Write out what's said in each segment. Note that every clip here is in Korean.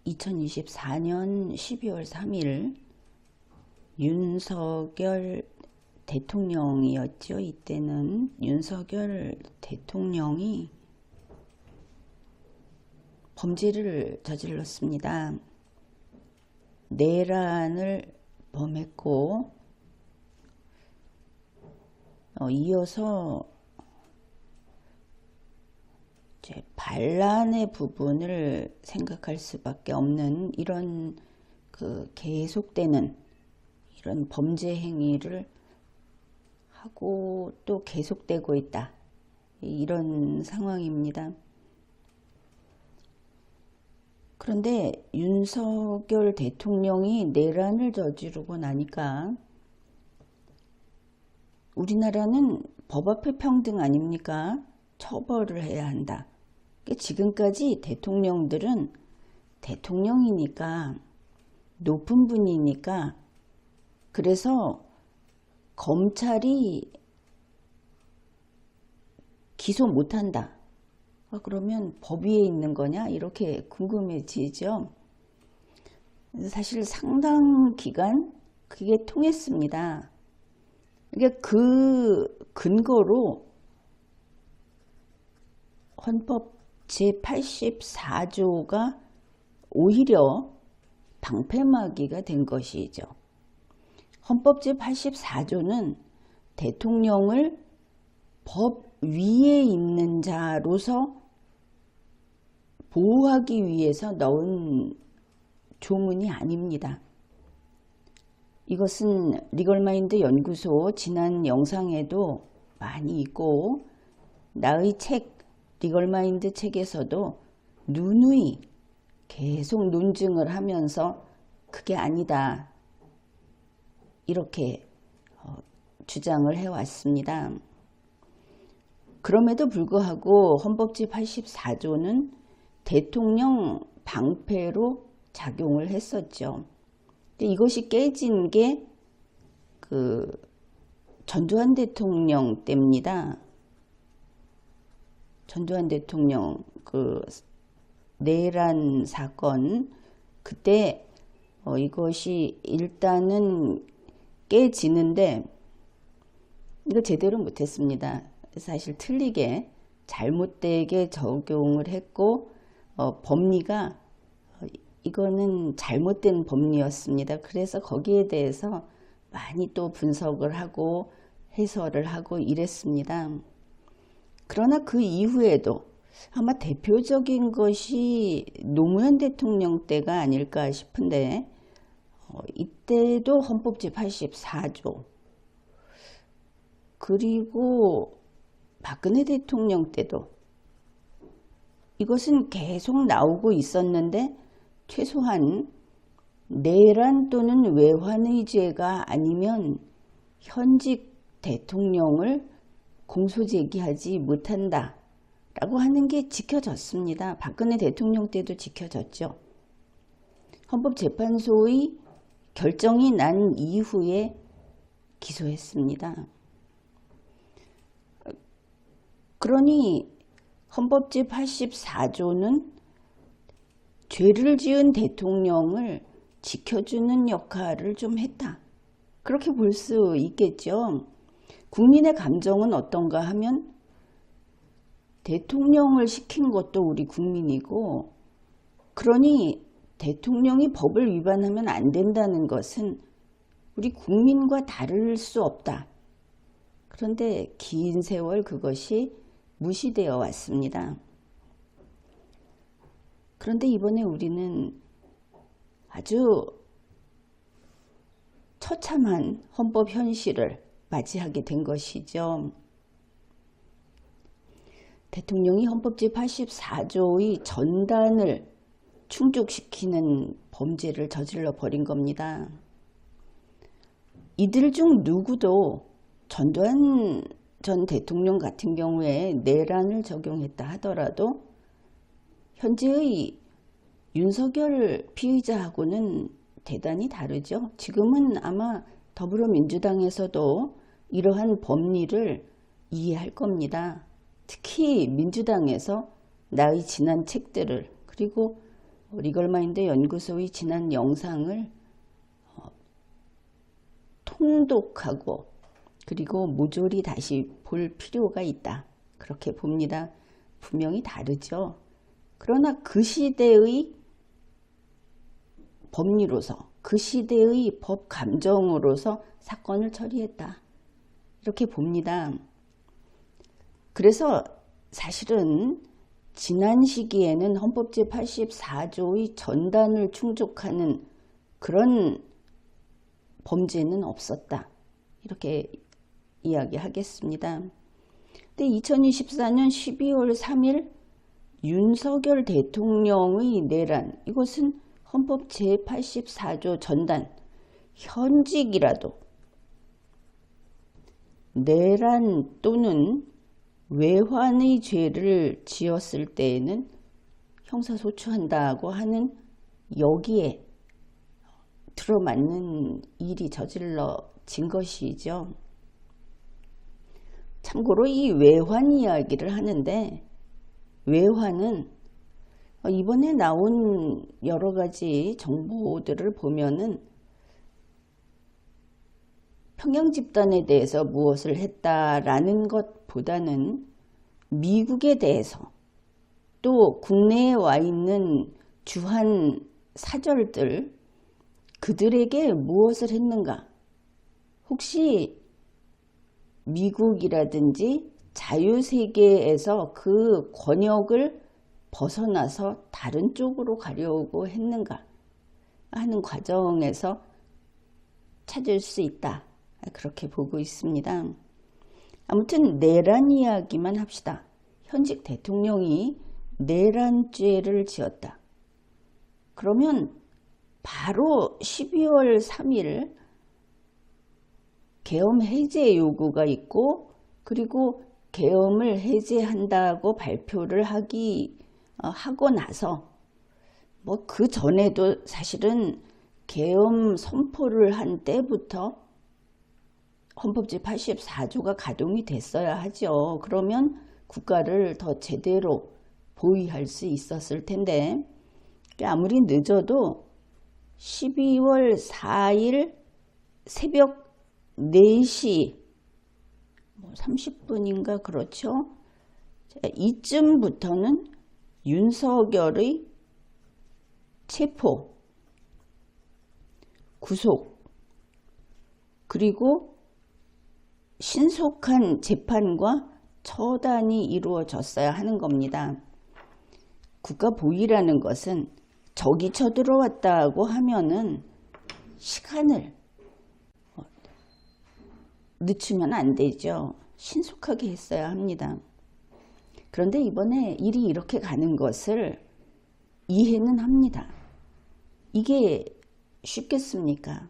2024년 12월 3일 윤석열 대통령이었죠. 이때는 윤석열 대통령이 범죄를 저질렀습니다. 내란을 범했고 이어서 이제 반란의 부분을 생각할 수밖에 없는 이런 계속되는 이런 범죄 행위를 하고 또 계속되고 있다. 이런 상황입니다. 그런데 윤석열 대통령이 내란을 저지르고 나니까 우리나라는 법 앞에 평등 아닙니까? 처벌을 해야 한다. 지금까지 대통령들은 대통령이니까 높은 분이니까 그래서 검찰이 기소 못한다. 그러면 법 위에 있는 거냐? 이렇게 궁금해지죠. 사실 상당 기간 그게 통했습니다. 그 근거로 헌법 제84조가 오히려 방패막이가 된 것이죠. 헌법 제84조는 대통령을 법 위에 있는 자로서 보호하기 위해서 넣은 조문이 아닙니다. 이것은 리걸마인드 연구소 지난 영상에도 많이 있고 나의 책 리걸마인드 책에서도 누누이 계속 논증을 하면서 그게 아니다 이렇게 주장을 해왔습니다. 그럼에도 불구하고 헌법 제84조는 대통령 방패로 작용을 했었죠. 이것이 깨진 게 전두환 대통령 때입니다. 전두환 대통령 내란 사건 그때 이것이 일단은 깨지는데 이거 제대로 못했습니다. 사실 틀리게 잘못되게 적용을 했고 법리가 이거는 잘못된 법리였습니다. 그래서 거기에 대해서 많이 또 분석을 하고 해설을 하고 이랬습니다. 그러나 그 이후에도 아마 대표적인 것이 노무현 대통령 때가 아닐까 싶은데 이때도 헌법 제84조 그리고 박근혜 대통령 때도 이것은 계속 나오고 있었는데 최소한 내란 또는 외환의 죄가 아니면 현직 대통령을 공소제기하지 못한다 라고 하는 게 지켜졌습니다. 박근혜 대통령 때도 지켜졌죠. 헌법재판소의 결정이 난 이후에 기소했습니다. 그러니 헌법 제84조는 죄를 지은 대통령을 지켜주는 역할을 좀 했다. 그렇게 볼 수 있겠죠. 국민의 감정은 어떤가 하면 대통령을 시킨 것도 우리 국민이고 그러니 대통령이 법을 위반하면 안 된다는 것은 우리 국민과 다를 수 없다. 그런데 긴 세월 그것이 무시되어 왔습니다. 그런데 이번에 우리는 아주 처참한 헌법 현실을 맞이하게 된 것이죠. 대통령이 헌법 제84조의 전단을 충족시키는 범죄를 저질러 버린 겁니다. 이들 중 누구도 전두환 전 대통령 같은 경우에 내란을 적용했다 하더라도 현재의 윤석열 피의자하고는 대단히 다르죠. 지금은 아마 더불어민주당에서도 이러한 법리를 이해할 겁니다. 특히 민주당에서 나의 지난 책들을 그리고 리걸마인드 연구소의 지난 영상을 통독하고 그리고 모조리 다시 볼 필요가 있다. 그렇게 봅니다. 분명히 다르죠. 그러나 그 시대의 법리로서 그 시대의 법 감정으로서 사건을 처리했다. 이렇게 봅니다. 그래서 사실은 지난 시기에는 헌법 제84조의 전단을 충족하는 그런 범죄는 없었다. 이렇게 이야기하겠습니다. 근데 2024년 12월 3일 윤석열 대통령의 내란, 이것은 헌법 제84조 전단, 현직이라도 내란 또는 외환의 죄를 지었을 때에는 형사소추한다고 하는 여기에 들어맞는 일이 저질러진 것이죠. 참고로 이 외환 이야기를 하는데, 외환은 이번에 나온 여러 가지 정보들을 보면은 평양 집단에 대해서 무엇을 했다라는 것보다는 미국에 대해서 또 국내에 와 있는 주한 사절들, 그들에게 무엇을 했는가? 혹시 미국이라든지 자유세계에서 그 권역을 벗어나서 다른 쪽으로 가려고 했는가 하는 과정에서 찾을 수 있다. 그렇게 보고 있습니다. 아무튼 내란 이야기만 합시다. 현직 대통령이 내란죄를 지었다. 그러면 바로 12월 3일 계엄 해제 요구가 있고, 그리고 계엄을 해제한다고 발표를 하고 나서 뭐 그 전에도 사실은 계엄 선포를 한 때부터 헌법 제84조가 가동이 됐어야 하죠. 그러면 국가를 더 제대로 보위할 수 있었을 텐데, 아무리 늦어도 12월 4일 새벽 4시 30분인가 그렇죠. 이쯤부터는 윤석열의 체포, 구속, 그리고 신속한 재판과 처단이 이루어졌어야 하는 겁니다. 국가 보위라는 것은 적이 쳐들어왔다고 하면은 시간을 늦추면 안 되죠. 신속하게 했어야 합니다. 그런데 이번에 일이 이렇게 가는 것을 이해는 합니다. 이게 쉽겠습니까?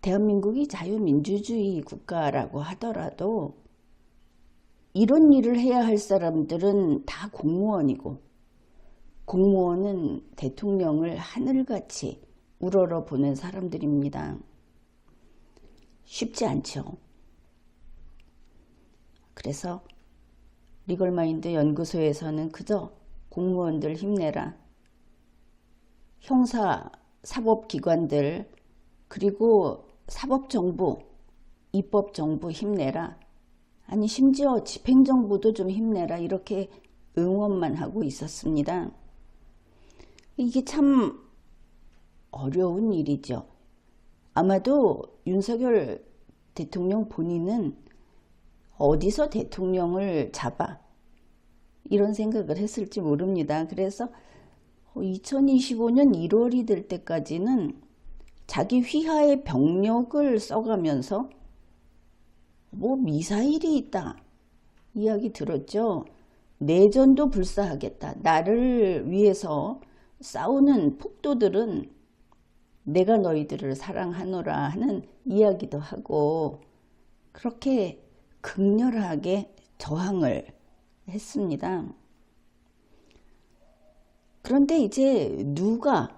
대한민국이 자유민주주의 국가라고 하더라도 이런 일을 해야 할 사람들은 다 공무원이고, 공무원은 대통령을 하늘같이 우러러 보는 사람들입니다. 쉽지 않죠. 그래서 리걸마인드 연구소에서는 그저 공무원들 힘내라, 형사 사법기관들 그리고 사법정부, 입법정부 힘내라, 아니 심지어 집행정부도 좀 힘내라, 이렇게 응원만 하고 있었습니다. 이게 참 어려운 일이죠. 아마도 윤석열 대통령 본인은 어디서 대통령을 잡아 이런 생각을 했을지 모릅니다. 그래서 2025년 1월이 될 때까지는 자기 휘하의 병력을 써가면서 뭐 미사일이 있다 이야기 들었죠. 내전도 불사하겠다. 나를 위해서 싸우는 폭도들은 내가 너희들을 사랑하노라 하는 이야기도 하고, 그렇게 극렬하게 저항을 했습니다. 그런데 이제 누가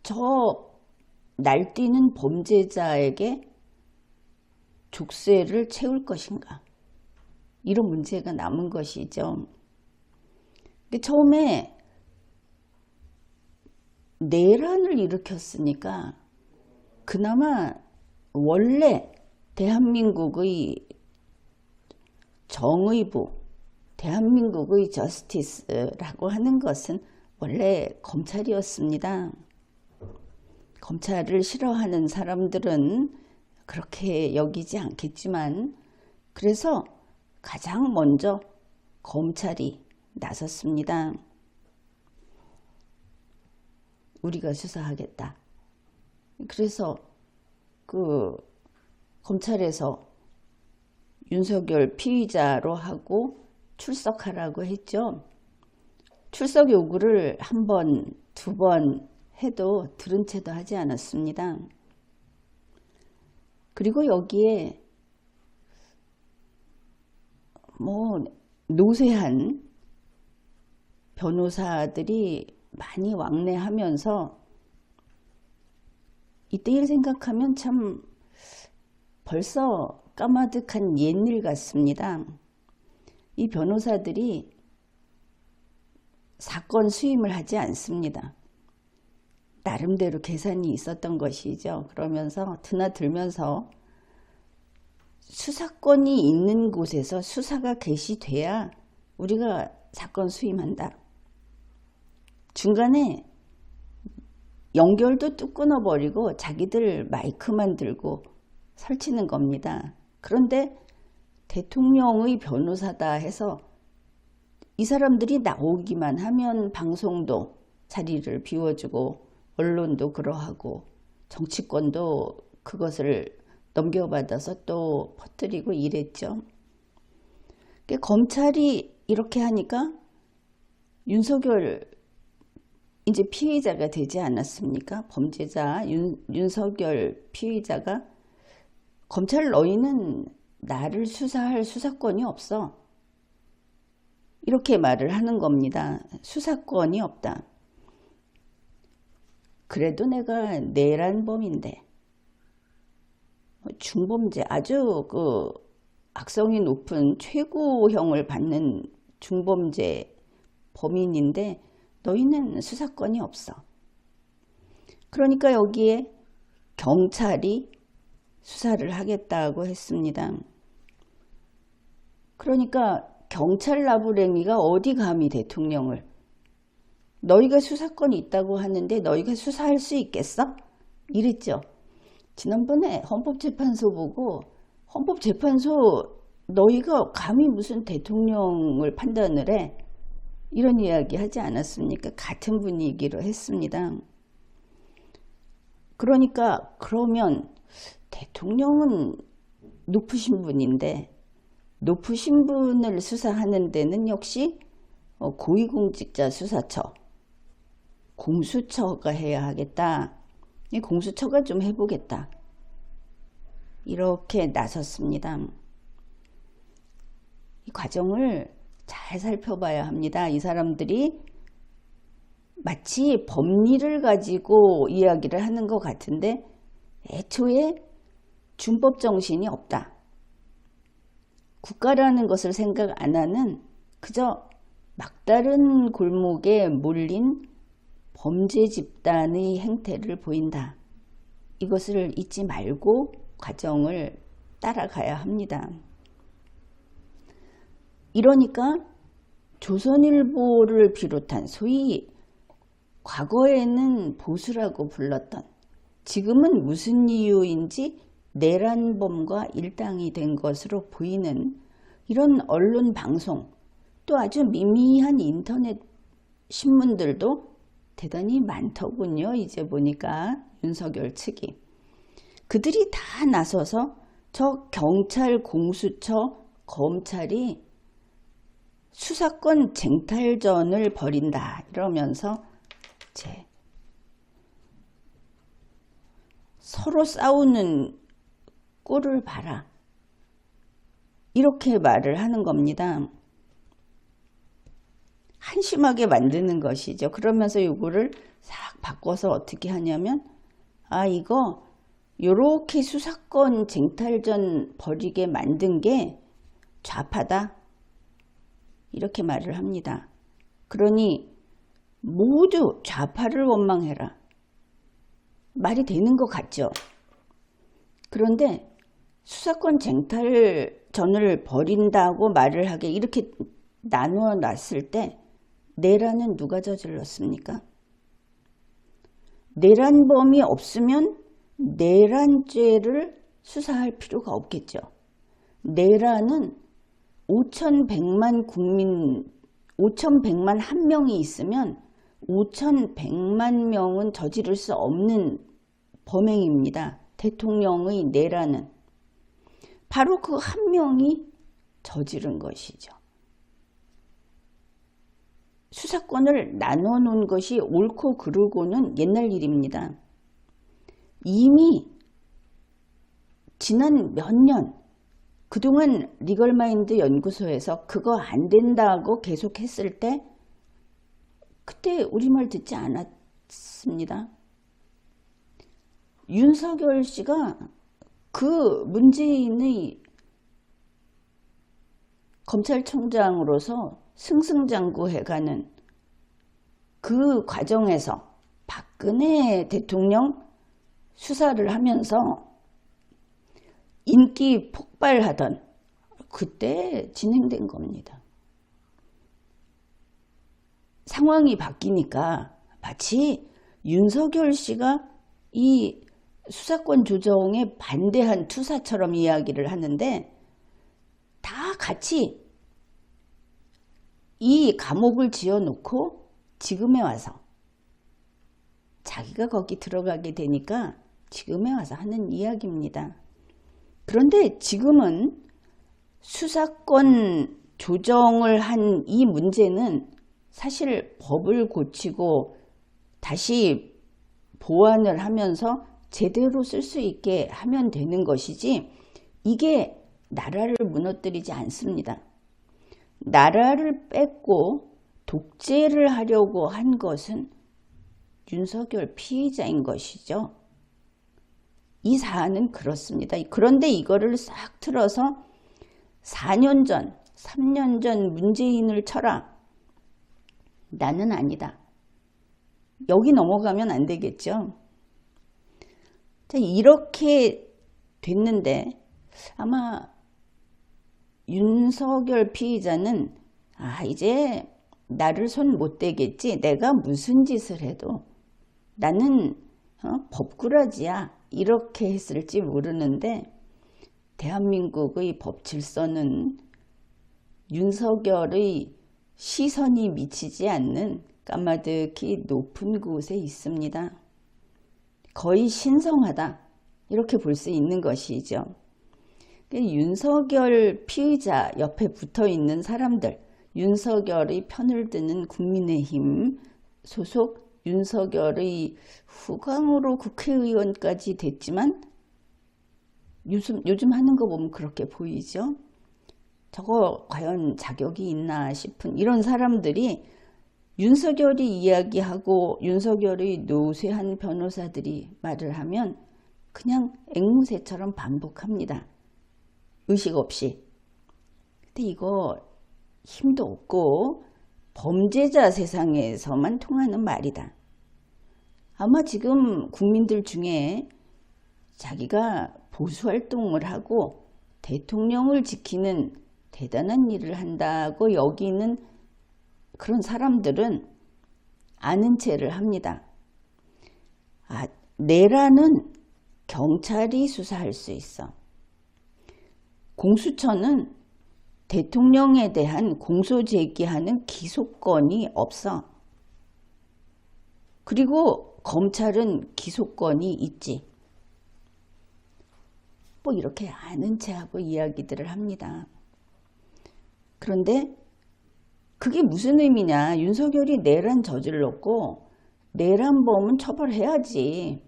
저 날뛰는 범죄자에게 족쇄를 채울 것인가, 이런 문제가 남은 것이죠. 처음에 내란을 일으켰으니까 그나마 원래 대한민국의 정의부, 대한민국의 저스티스라고 하는 것은 원래 검찰이었습니다. 검찰을 싫어하는 사람들은 그렇게 여기지 않겠지만, 그래서 가장 먼저 검찰이 나섰습니다. 우리가 수사하겠다. 그래서 그 검찰에서 윤석열 피의자로 하고 출석하라고 했죠. 출석 요구를 한 번, 두 번 해도 들은 채도 하지 않았습니다. 그리고 여기에 노쇠한 변호사들이 많이 왕래하면서 이때를 생각하면 참 벌써 까마득한 옛일 같습니다. 이 변호사들이 사건 수임을 하지 않습니다. 나름대로 계산이 있었던 것이죠. 그러면서 드나들면서 수사권이 있는 곳에서 수사가 개시돼야 우리가 사건 수임한다. 중간에 연결도 뚝 끊어버리고 자기들 마이크만 들고 설치는 겁니다. 그런데 대통령의 변호사다 해서 이 사람들이 나오기만 하면 방송도 자리를 비워주고 언론도 그러하고 정치권도 그것을 넘겨받아서 또 퍼뜨리고 이랬죠. 검찰이 이렇게 하니까 윤석열 이제 피해자가 되지 않았습니까? 범죄자 윤석열 피의자가 검찰 너희는 나를 수사할 수사권이 없어. 이렇게 말을 하는 겁니다. 수사권이 없다. 그래도 내가 내란범인데 중범죄 아주 그 악성이 높은 최고형을 받는 중범죄 범인인데 너희는 수사권이 없어. 그러니까 여기에 경찰이 수사를 하겠다고 했습니다. 그러니까 경찰 나부랭이가 어디 감히 대통령을 너희가 수사권이 있다고 하는데 너희가 수사할 수 있겠어? 이랬죠. 지난번에 헌법재판소 보고 헌법재판소 너희가 감히 무슨 대통령을 판단을 해? 이런 이야기 하지 않았습니까? 같은 분위기로 했습니다. 그러니까 그러면 대통령은 높으신 분인데 높으신 분을 수사하는 데는 역시 고위공직자 수사처, 공수처가 해야 하겠다. 이 공수처가 좀 해보겠다. 이렇게 나섰습니다. 이 과정을 잘 살펴봐야 합니다. 이 사람들이 마치 법리를 가지고 이야기를 하는 것 같은데 애초에 준법 정신이 없다. 국가라는 것을 생각 안 하는 그저 막다른 골목에 몰린 범죄 집단의 행태를 보인다. 이것을 잊지 말고 과정을 따라가야 합니다. 이러니까 조선일보를 비롯한 소위 과거에는 보수라고 불렀던 지금은 무슨 이유인지 내란범과 일당이 된 것으로 보이는 이런 언론 방송 또 아주 미미한 인터넷 신문들도 대단히 많더군요. 이제 보니까 윤석열 측이. 그들이 다 나서서 저 경찰, 공수처, 검찰이 수사권 쟁탈전을 벌인다 이러면서 서로 싸우는 꼴을 봐라 이렇게 말을 하는 겁니다. 한심하게 만드는 것이죠. 그러면서 이거를 싹 바꿔서 어떻게 하냐면 이거 요렇게 수사권 쟁탈전 벌이게 만든 게 좌파다 이렇게 말을 합니다. 그러니 모두 좌파를 원망해라. 말이 되는 것 같죠? 그런데 수사권 쟁탈전을 벌인다고 말을 하게 이렇게 나누어 놨을 때 내란은 누가 저질렀습니까? 내란범이 없으면 내란죄를 수사할 필요가 없겠죠. 내란은 5,100만 국민, 5,100만 한 명이 있으면 5,100만 명은 저지를 수 없는 범행입니다. 대통령의 내란은 바로 그 한 명이 저지른 것이죠. 수사권을 나눠 놓은 것이 옳고 그르고는 옛날 일입니다. 이미 지난 몇 년 그동안 리걸마인드 연구소에서 그거 안 된다고 계속 했을 때 그때 우리 말 듣지 않았습니다. 윤석열 씨가 그 문재인의 검찰총장으로서 승승장구해가는 그 과정에서 박근혜 대통령 수사를 하면서 인기 폭발하던 그때 진행된 겁니다. 상황이 바뀌니까 마치 윤석열 씨가 이 수사권 조정에 반대한 투사처럼 이야기를 하는데 다 같이 이 감옥을 지어놓고 지금에 와서 자기가 거기 들어가게 되니까 지금에 와서 하는 이야기입니다. 그런데 지금은 수사권 조정을 한 이 문제는 사실 법을 고치고 다시 보완을 하면서 제대로 쓸 수 있게 하면 되는 것이지 이게 나라를 무너뜨리지 않습니다. 나라를 뺏고 독재를 하려고 한 것은 윤석열 피의자인 것이죠. 이 사안은 그렇습니다. 그런데 이거를 싹 틀어서 4년 전, 3년 전 문재인을 쳐라. 나는 아니다. 여기 넘어가면 안 되겠죠. 자, 이렇게 됐는데 아마 윤석열 피의자는 이제 나를 손 못 대겠지. 내가 무슨 짓을 해도 나는 법꾸라지야. 이렇게 했을지 모르는데 대한민국의 법 질서는 윤석열의 시선이 미치지 않는 까마득히 높은 곳에 있습니다. 거의 신성하다. 이렇게 볼 수 있는 것이죠. 윤석열 피의자 옆에 붙어 있는 사람들, 윤석열의 편을 드는 국민의힘 소속 윤석열의 후광으로 국회의원까지 됐지만 요즘 하는 거 보면 그렇게 보이죠. 저거 과연 자격이 있나 싶은 이런 사람들이 윤석열이 이야기하고 윤석열의 노쇠한 변호사들이 말을 하면 그냥 앵무새처럼 반복합니다. 의식 없이. 근데 이거 힘도 없고 범죄자 세상에서만 통하는 말이다. 아마 지금 국민들 중에 자기가 보수활동을 하고 대통령을 지키는 대단한 일을 한다고 여기는 그런 사람들은 아는 체를 합니다. 내란은 경찰이 수사할 수 있어. 공수처는 대통령에 대한 공소 제기하는 기소권이 없어. 그리고 검찰은 기소권이 있지. 뭐 이렇게 아는 체하고 이야기들을 합니다. 그런데 그게 무슨 의미냐. 윤석열이 내란 저질렀고 내란범은 처벌해야지.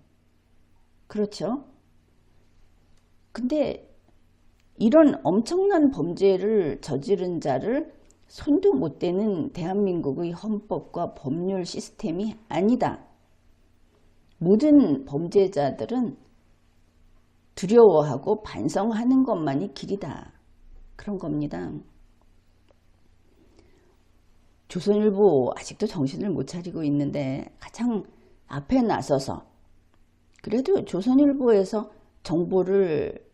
그렇죠? 근데 이런 엄청난 범죄를 저지른 자를 손도 못 대는 대한민국의 헌법과 법률 시스템이 아니다. 모든 범죄자들은 두려워하고 반성하는 것만이 길이다. 그런 겁니다. 조선일보 아직도 정신을 못 차리고 있는데 가장 앞에 나서서 그래도 조선일보에서 정보를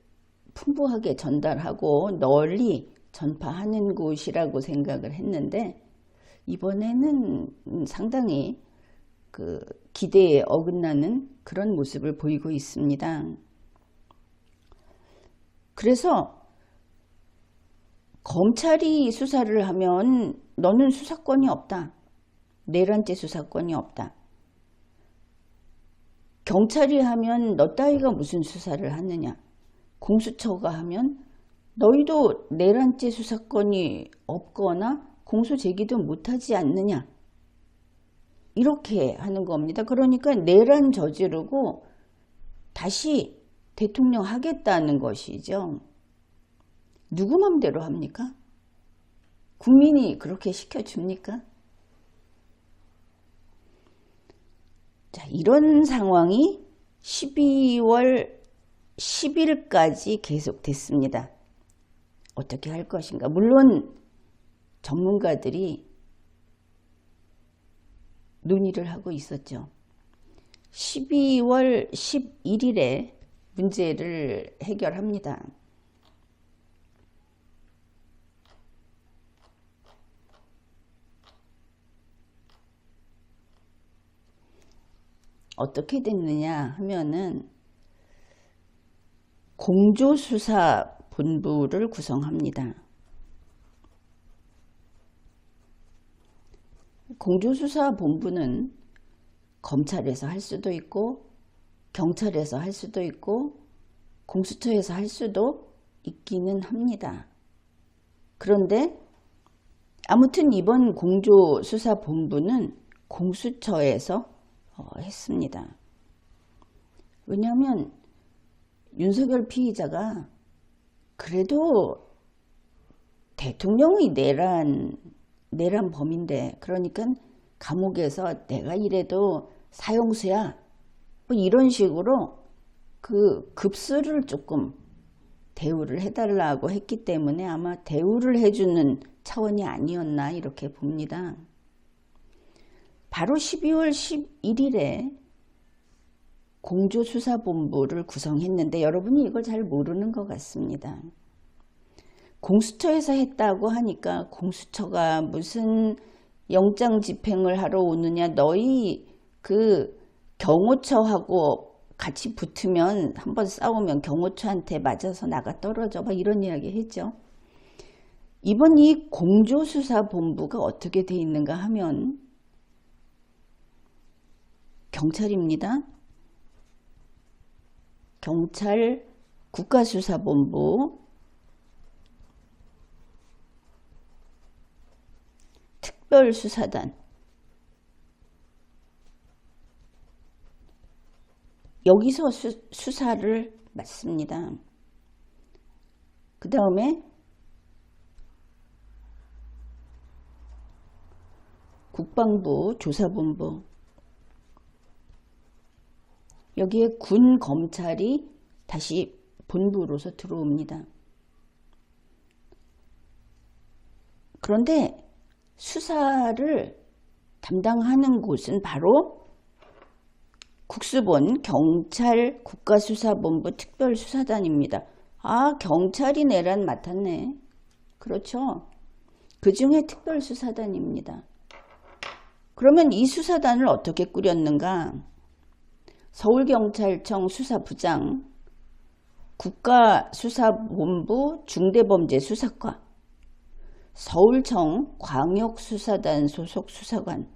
풍부하게 전달하고 널리 전파하는 곳이라고 생각을 했는데 이번에는 상당히 그 기대에 어긋나는 그런 모습을 보이고 있습니다. 그래서 검찰이 수사를 하면 너는 수사권이 없다. 내란죄 수사권이 없다. 경찰이 하면 너 따위가 무슨 수사를 하느냐. 공수처가 하면 너희도 내란죄 수사권이 없거나 공소 제기도 못하지 않느냐. 이렇게 하는 겁니다. 그러니까 내란 저지르고 다시 대통령 하겠다는 것이죠. 누구 맘대로 합니까? 국민이 그렇게 시켜줍니까? 자, 이런 상황이 12월 10일까지 계속됐습니다. 어떻게 할 것인가? 물론 전문가들이 논의를 하고 있었죠. 12월 11일에 문제를 해결합니다. 어떻게 됐느냐 하면은 공조수사본부를 구성합니다. 공조수사본부는 검찰에서 할 수도 있고 경찰에서 할 수도 있고 공수처에서 할 수도 있기는 합니다. 그런데 아무튼 이번 공조수사본부는 공수처에서 했습니다. 왜냐하면 윤석열 피의자가 그래도 대통령이 내란 범인데 그러니까 감옥에서 내가 이래도 사형수야 뭐 이런 식으로 그 급수를 조금 대우를 해달라고 했기 때문에 아마 대우를 해주는 차원이 아니었나 이렇게 봅니다. 바로 12월 11일에 공조수사본부를 구성했는데 여러분이 이걸 잘 모르는 것 같습니다. 공수처에서 했다고 하니까 공수처가 무슨 영장 집행을 하러 오느냐, 너희 그 경호처하고 같이 붙으면 한번 싸우면 경호처한테 맞아서 나가 떨어져 막 이런 이야기 했죠. 이번 이 공조수사본부가 어떻게 돼 있는가 하면 경찰입니다. 경찰 국가수사본부, 특별수사단, 여기서 수사를 맡습니다. 그 다음에 국방부 조사본부, 여기에 군 검찰이 다시 본부로서 들어옵니다. 그런데 수사를 담당하는 곳은 바로 국수본 경찰 국가수사본부 특별수사단입니다. 아, 경찰이 내란 맡았네. 그렇죠. 그 중에 특별수사단입니다. 그러면 이 수사단을 어떻게 꾸렸는가? 서울경찰청 수사부장, 국가수사본부 중대범죄수사과, 서울청 광역수사단 소속 수사관,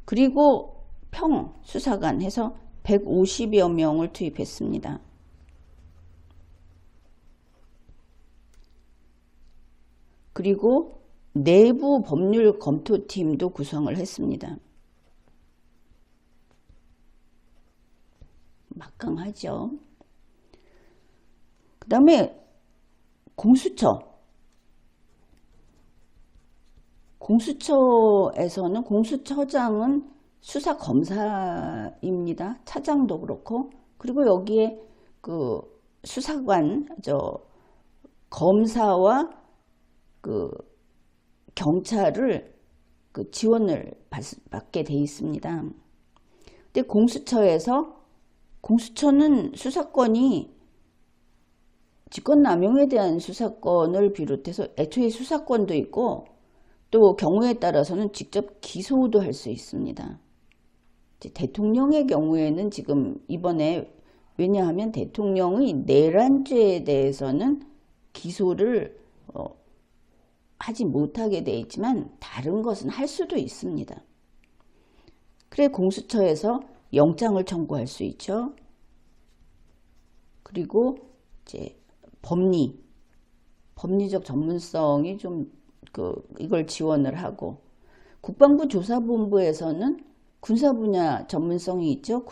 그리고 평수사관 해서 150여 명을 투입했습니다. 그리고 내부 법률 검토팀도 구성을 했습니다. 막강하죠. 그 다음에 공수처에서는 공수처장은 수사검사입니다. 차장도 그렇고, 그리고 여기에 그 수사관, 검사와 그 경찰을 그 지원을 받게 돼 있습니다. 근데 공수처는 수사권이 직권남용에 대한 수사권을 비롯해서 애초에 수사권도 있고 또 경우에 따라서는 직접 기소도 할 수 있습니다. 대통령의 경우에는 지금 이번에 왜냐하면 대통령의 내란죄에 대해서는 기소를 하지 못하게 돼 있지만 다른 것은 할 수도 있습니다. 그래 공수처에서 영장을 청구할 수 있죠. 그리고 이제 법리적 전문성이 좀 이걸 지원을 하고 국방부 조사본부에서는 군사 분야 전문성이 있죠.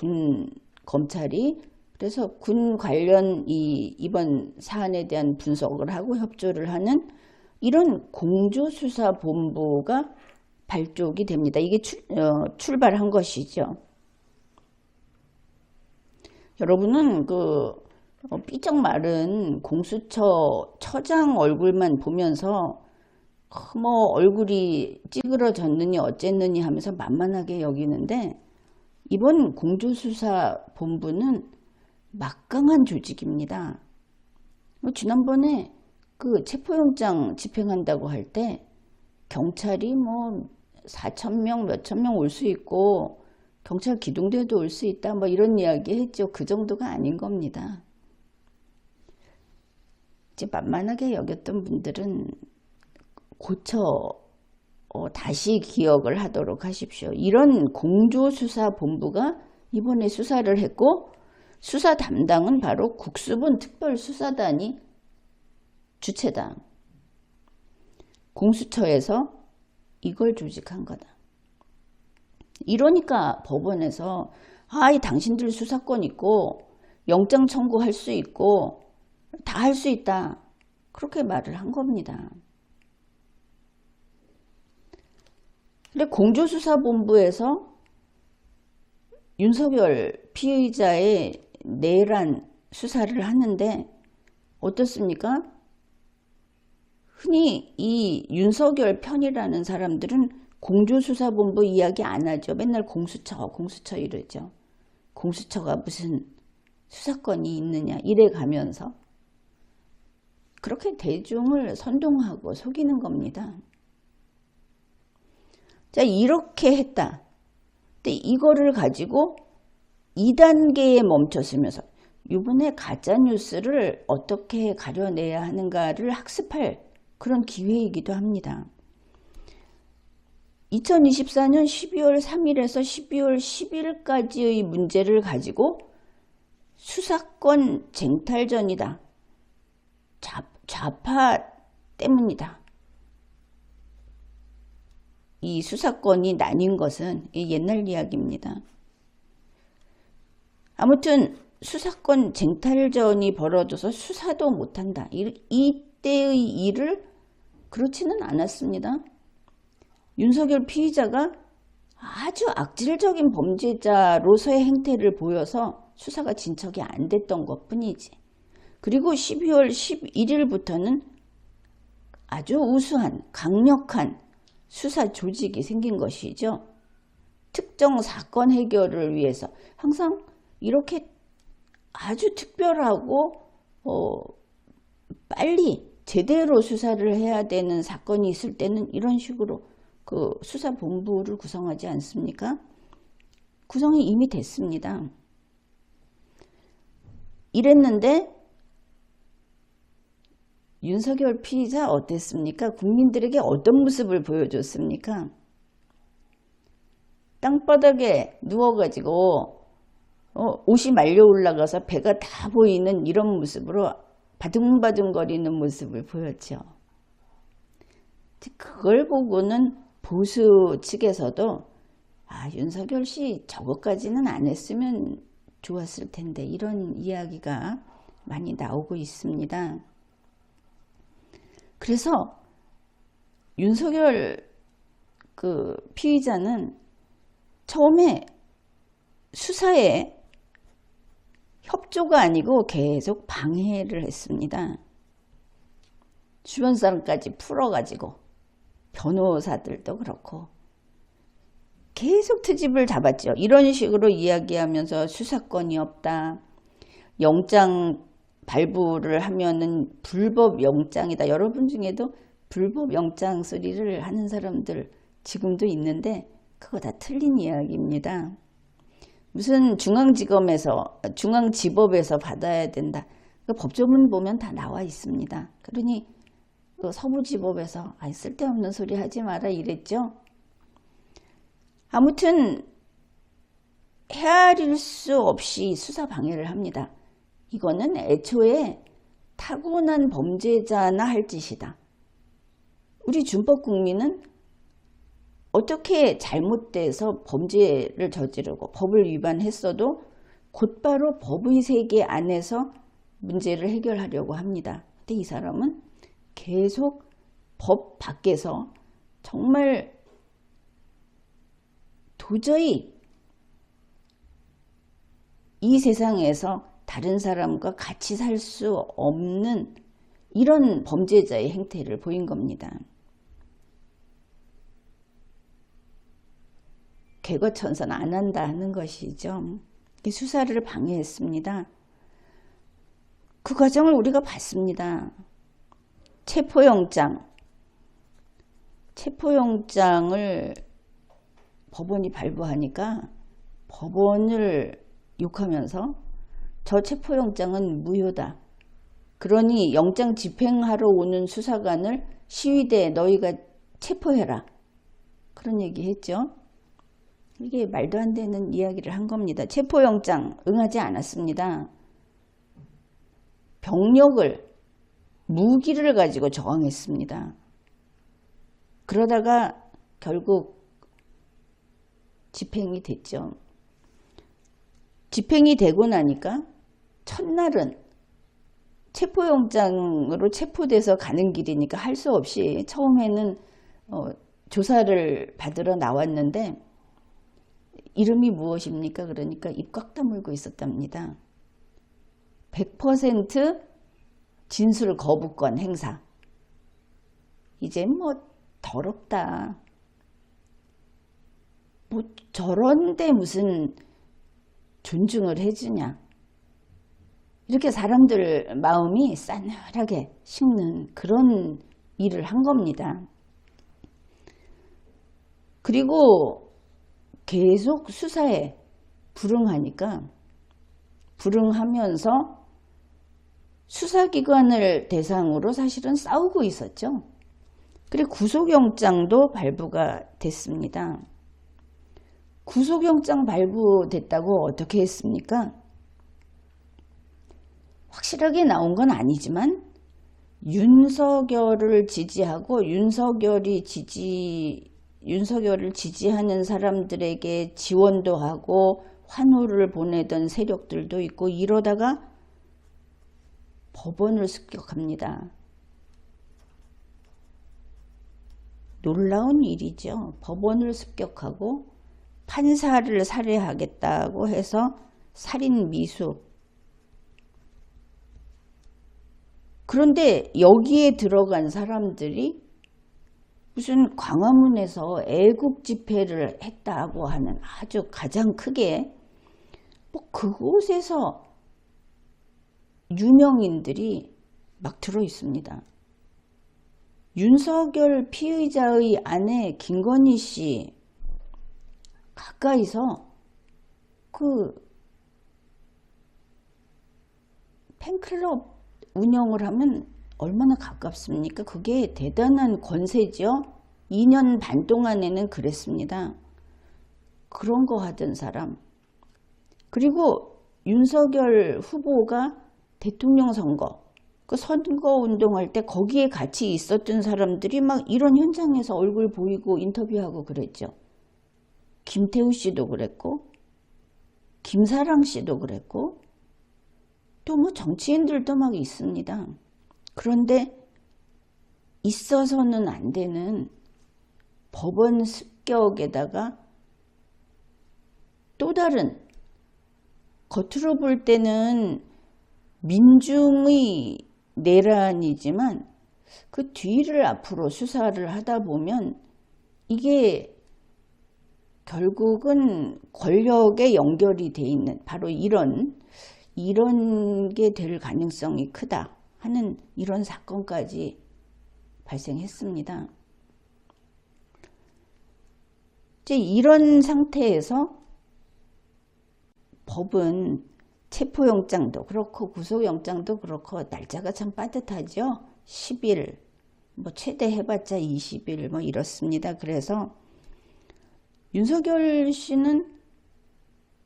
검찰이 그래서 군 관련 이번 사안에 대한 분석을 하고 협조를 하는 이런 공조수사본부가 발족이 됩니다. 이게 출발한 것이죠. 여러분은 삐쩍 마른 공수처 처장 얼굴만 보면서 뭐 얼굴이 찌그러졌느니 어쨌느니 하면서 만만하게 여기는데 이번 공조수사본부는 막강한 조직입니다. 지난번에 그 체포영장 집행한다고 할 때 경찰이 뭐 4,000명 몇천 명 올 수 있고 경찰 기동대도 올 수 있다 뭐 이런 이야기 했죠. 그 정도가 아닌 겁니다. 이제 만만하게 여겼던 분들은 고쳐 다시 기억을 하도록 하십시오. 이런 공조수사본부가 이번에 수사를 했고 수사 담당은 바로 국수본 특별수사단이 주체다. 공수처에서 이걸 조직한 거다. 이러니까 법원에서 이 당신들 수사권 있고 영장 청구할 수 있고 다 할 수 있다. 그렇게 말을 한 겁니다. 근데 공조수사본부에서 윤석열 피의자의 내란 수사를 하는데 어떻습니까? 흔히 이 윤석열 편이라는 사람들은 공조수사본부 이야기 안 하죠. 맨날 공수처 이러죠. 공수처가 무슨 수사권이 있느냐 이래 가면서 그렇게 대중을 선동하고 속이는 겁니다. 자, 이렇게 했다. 근데 이거를 가지고 2단계에 멈췄으면서 이번에 가짜뉴스를 어떻게 가려내야 하는가를 학습할 그런 기회이기도 합니다. 2024년 12월 3일에서 12월 10일까지의 문제를 가지고 수사권 쟁탈전이다. 좌파 때문이다. 이 수사권이 나뉜 것은 옛날 이야기입니다. 아무튼 수사권 쟁탈전이 벌어져서 수사도 못한다. 이때의 일을 그렇지는 않았습니다. 윤석열 피의자가 아주 악질적인 범죄자로서의 행태를 보여서 수사가 진척이 안 됐던 것뿐이지. 그리고 12월 11일부터는 아주 우수한 강력한 수사 조직이 생긴 것이죠. 특정 사건 해결을 위해서 항상 이렇게 아주 특별하고 빨리 제대로 수사를 해야 되는 사건이 있을 때는 이런 식으로 그 수사본부를 구성하지 않습니까? 구성이 이미 됐습니다. 이랬는데 윤석열 피의자 어땠습니까? 국민들에게 어떤 모습을 보여줬습니까? 땅바닥에 누워가지고 옷이 말려 올라가서 배가 다 보이는 이런 모습으로 바둥바둥거리는 모습을 보였죠. 그걸 보고는 보수 측에서도 윤석열 씨 저것까지는 안 했으면 좋았을 텐데 이런 이야기가 많이 나오고 있습니다. 그래서 윤석열 그 피의자는 처음에 수사에 협조가 아니고 계속 방해를 했습니다. 주변 사람까지 풀어가지고 변호사들도 그렇고 계속 트집을 잡았죠. 이런 식으로 이야기하면서 수사권이 없다. 영장 발부를 하면은 불법 영장이다. 여러분 중에도 불법 영장 소리를 하는 사람들 지금도 있는데 그거 다 틀린 이야기입니다. 무슨 중앙지법에서 받아야 된다. 그 법조문 보면 다 나와 있습니다. 그러니 그 서부지법에서 쓸데없는 소리 하지 마라 이랬죠. 아무튼 헤아릴 수 없이 수사 방해를 합니다. 이거는 애초에 타고난 범죄자나 할 짓이다. 우리 준법국민은 어떻게 잘못돼서 범죄를 저지르고 법을 위반했어도 곧바로 법의 세계 안에서 문제를 해결하려고 합니다. 근데 이 사람은 계속 법 밖에서 정말 도저히 이 세상에서 다른 사람과 같이 살 수 없는 이런 범죄자의 행태를 보인 겁니다. 궤거천선 안 한다 하는 것이죠. 수사를 방해했습니다. 그 과정을 우리가 봤습니다. 체포영장을 법원이 발부하니까 법원을 욕하면서 저 체포영장은 무효다. 그러니 영장 집행하러 오는 수사관을 시위대에 너희가 체포해라. 그런 얘기 했죠. 이게 말도 안 되는 이야기를 한 겁니다. 체포영장 응하지 않았습니다. 병력을, 무기를 가지고 저항했습니다. 그러다가 결국 집행이 됐죠. 집행이 되고 나니까 첫날은 체포영장으로 체포돼서 가는 길이니까 할 수 없이 처음에는 조사를 받으러 나왔는데 이름이 무엇입니까? 그러니까 입 꽉 다물고 있었답니다. 100% 진술 거부권 행사. 이제 뭐 더럽다. 뭐 저런데 무슨 존중을 해주냐. 이렇게 사람들 마음이 싸늘하게 식는 그런 일을 한 겁니다. 그리고 계속 수사에 불응하면서 수사기관을 대상으로 사실은 싸우고 있었죠. 그리고 구속영장도 발부가 됐습니다. 구속영장 발부됐다고 어떻게 했습니까? 확실하게 나온 건 아니지만 윤석열을 지지하고 윤석열을 지지하는 사람들에게 지원도 하고 환호를 보내던 세력들도 있고 이러다가 법원을 습격합니다. 놀라운 일이죠. 법원을 습격하고 판사를 살해하겠다고 해서 살인 미수. 그런데 여기에 들어간 사람들이 무슨 광화문에서 애국 집회를 했다고 하는 아주 가장 크게 그곳에서 유명인들이 막 들어 있습니다. 윤석열 피의자의 아내 김건희 씨 가까이서 그 팬클럽 운영을 하면 얼마나 가깝습니까? 그게 대단한 권세죠. 2년 반 동안에는 그랬습니다. 그런 거 하던 사람. 그리고 윤석열 후보가 대통령 선거, 그 선거 운동할 때 거기에 같이 있었던 사람들이 막 이런 현장에서 얼굴 보이고 인터뷰하고 그랬죠. 김태우 씨도 그랬고, 김사랑 씨도 그랬고, 또 뭐 정치인들도 막 있습니다. 그런데 있어서는 안 되는 법원 습격에다가 또 다른 겉으로 볼 때는 민중의 내란이지만 그 뒤를 앞으로 수사를 하다 보면 이게 결국은 권력에 연결이 돼 있는 바로 이런 게 될 가능성이 크다 하는 이런 사건까지 발생했습니다. 이제 이런 상태에서 법은 체포영장도 그렇고 구속영장도 그렇고 날짜가 참 빠듯하죠. 10일, 뭐 최대 해봤자 20일 뭐 이렇습니다. 그래서 윤석열 씨는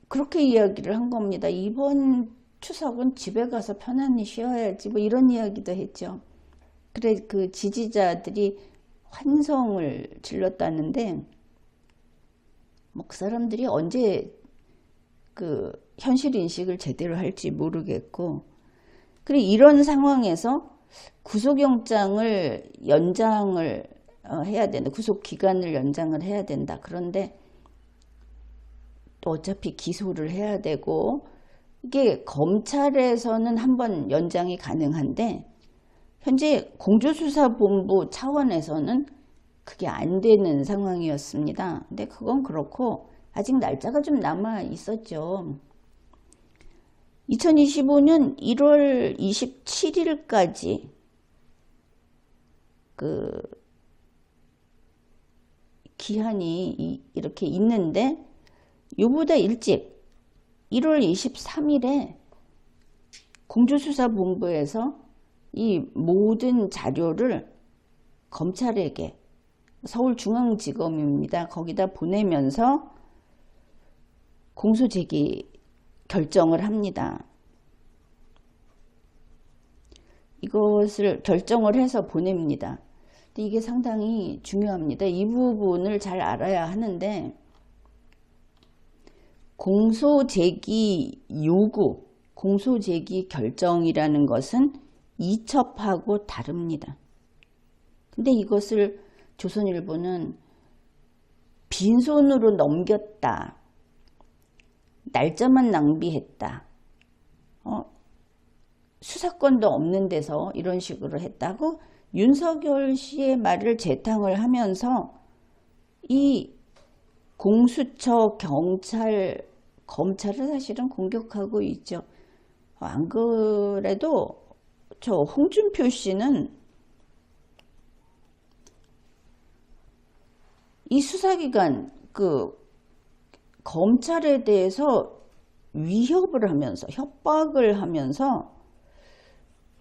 그렇게 이야기를 한 겁니다. 이번 추석은 집에 가서 편안히 쉬어야지 뭐 이런 이야기도 했죠. 그래 그 지지자들이 환성을 질렀다는데 뭐 그 사람들이 언제 그 현실 인식을 제대로 할지 모르겠고, 그래 이런 상황에서 구속영장을 연장을 해야 된다. 구속 기간을 연장을 해야 된다. 그런데 또 어차피 기소를 해야 되고 이게 검찰에서는 한번 연장이 가능한데 현재 공조수사본부 차원에서는 그게 안 되는 상황이었습니다. 근데 그건 그렇고 아직 날짜가 좀 남아 있었죠. 2025년 1월 27일까지 그 기한이 이렇게 있는데 요보다 일찍 1월 23일에 공조수사본부에서 이 모든 자료를 검찰에게 서울중앙지검입니다. 거기다 보내면서 공소제기 결정을 합니다. 이것을 결정을 해서 보냅니다. 근데 이게 상당히 중요합니다. 이 부분을 잘 알아야 하는데 공소제기 요구, 공소제기 결정이라는 것은 이첩하고 다릅니다. 근데 이것을 조선일보는 빈손으로 넘겼다. 날짜만 낭비했다. 수사권도 없는 데서 이런 식으로 했다고 윤석열 씨의 말을 재탕을 하면서 이 공수처, 경찰, 검찰을 사실은 공격하고 있죠. 안 그래도 저 홍준표 씨는 이 수사기관 그 검찰에 대해서 위협을 하면서 협박을 하면서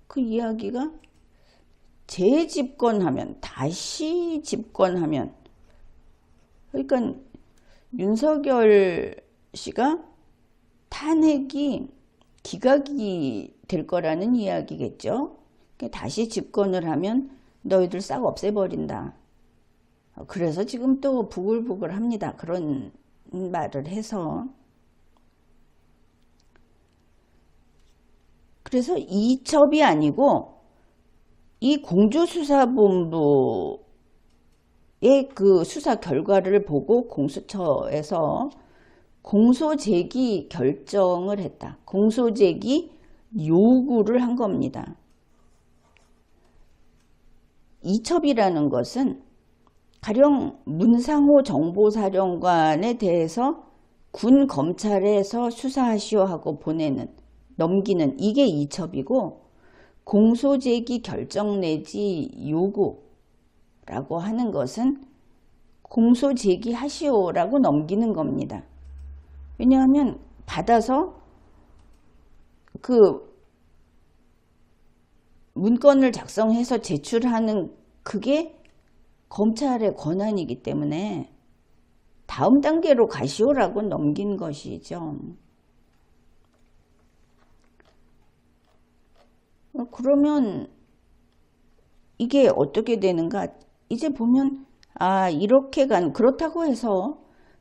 그 이야기가 재집권하면 다시 집권하면 그러니까 윤석열 씨가 탄핵이 기각이 될 거라는 이야기겠죠. 다시 집권을 하면 너희들 싹 없애버린다. 그래서 지금 또 부글부글 합니다. 그런 말을 해서. 그래서 이첩이 아니고 이 공조수사본부의 그 수사 결과를 보고 공수처에서 공소제기 결정을 했다. 공소제기 요구를 한 겁니다. 이첩이라는 것은 가령 문상호 정보사령관에 대해서 군 검찰에서 수사하시오 하고 보내는 넘기는 이게 이첩이고 공소제기 결정 내지 요구라고 하는 것은 공소제기 하시오라고 넘기는 겁니다. 왜냐하면 받아서 그 문건을 작성해서 제출하는 그게 검찰의 권한이기 때문에 다음 단계로 가시오라고 넘긴 것이죠. 그러면 이게 어떻게 되는가? 이제 보면 이렇게 그렇다고 해서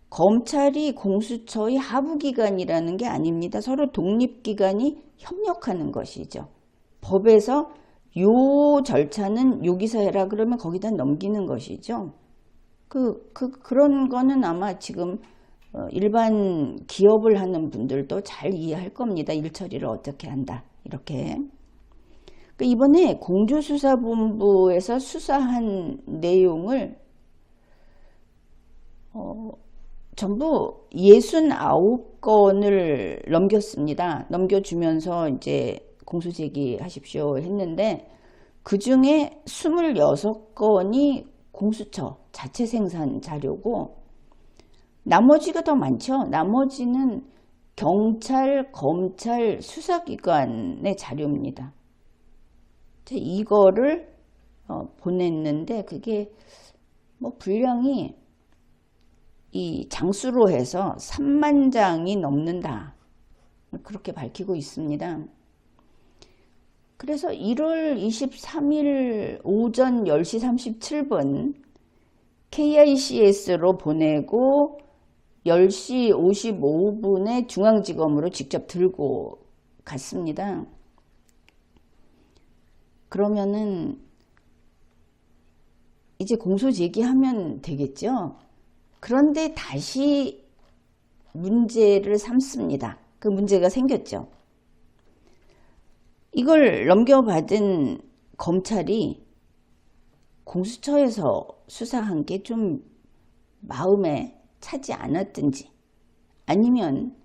검찰이 공수처의 하부기관이라는 게 아닙니다. 서로 독립기관이 협력하는 것이죠. 법에서 요 절차는 여기서 해라 그러면 거기다 넘기는 것이죠. 그런 거는 아마 지금 일반 기업을 하는 분들도 잘 이해할 겁니다. 일 처리를 어떻게 한다. 이렇게. 그러니까 이번에 공조수사본부에서 수사한 내용을 전부 69건을 넘겼습니다. 넘겨주면서 이제 공소제기하십시오 했는데 그 중에 26건이 공수처 자체 생산 자료고 나머지가 더 많죠. 나머지는 경찰, 검찰, 수사기관의 자료입니다. 이거를 보냈는데 그게 뭐 분량이 이 장수로 해서 3만 장이 넘는다. 그렇게 밝히고 있습니다. 그래서 1월 23일 오전 10시 37분 KICS로 보내고 10시 55분에 중앙지검으로 직접 들고 갔습니다. 그러면은 이제 공소 제기하면 되겠죠. 그런데 다시 문제를 삼습니다. 그 문제가 생겼죠. 이걸 넘겨받은 검찰이 공수처에서 수사한 게 좀 마음에 차지 않았든지 아니면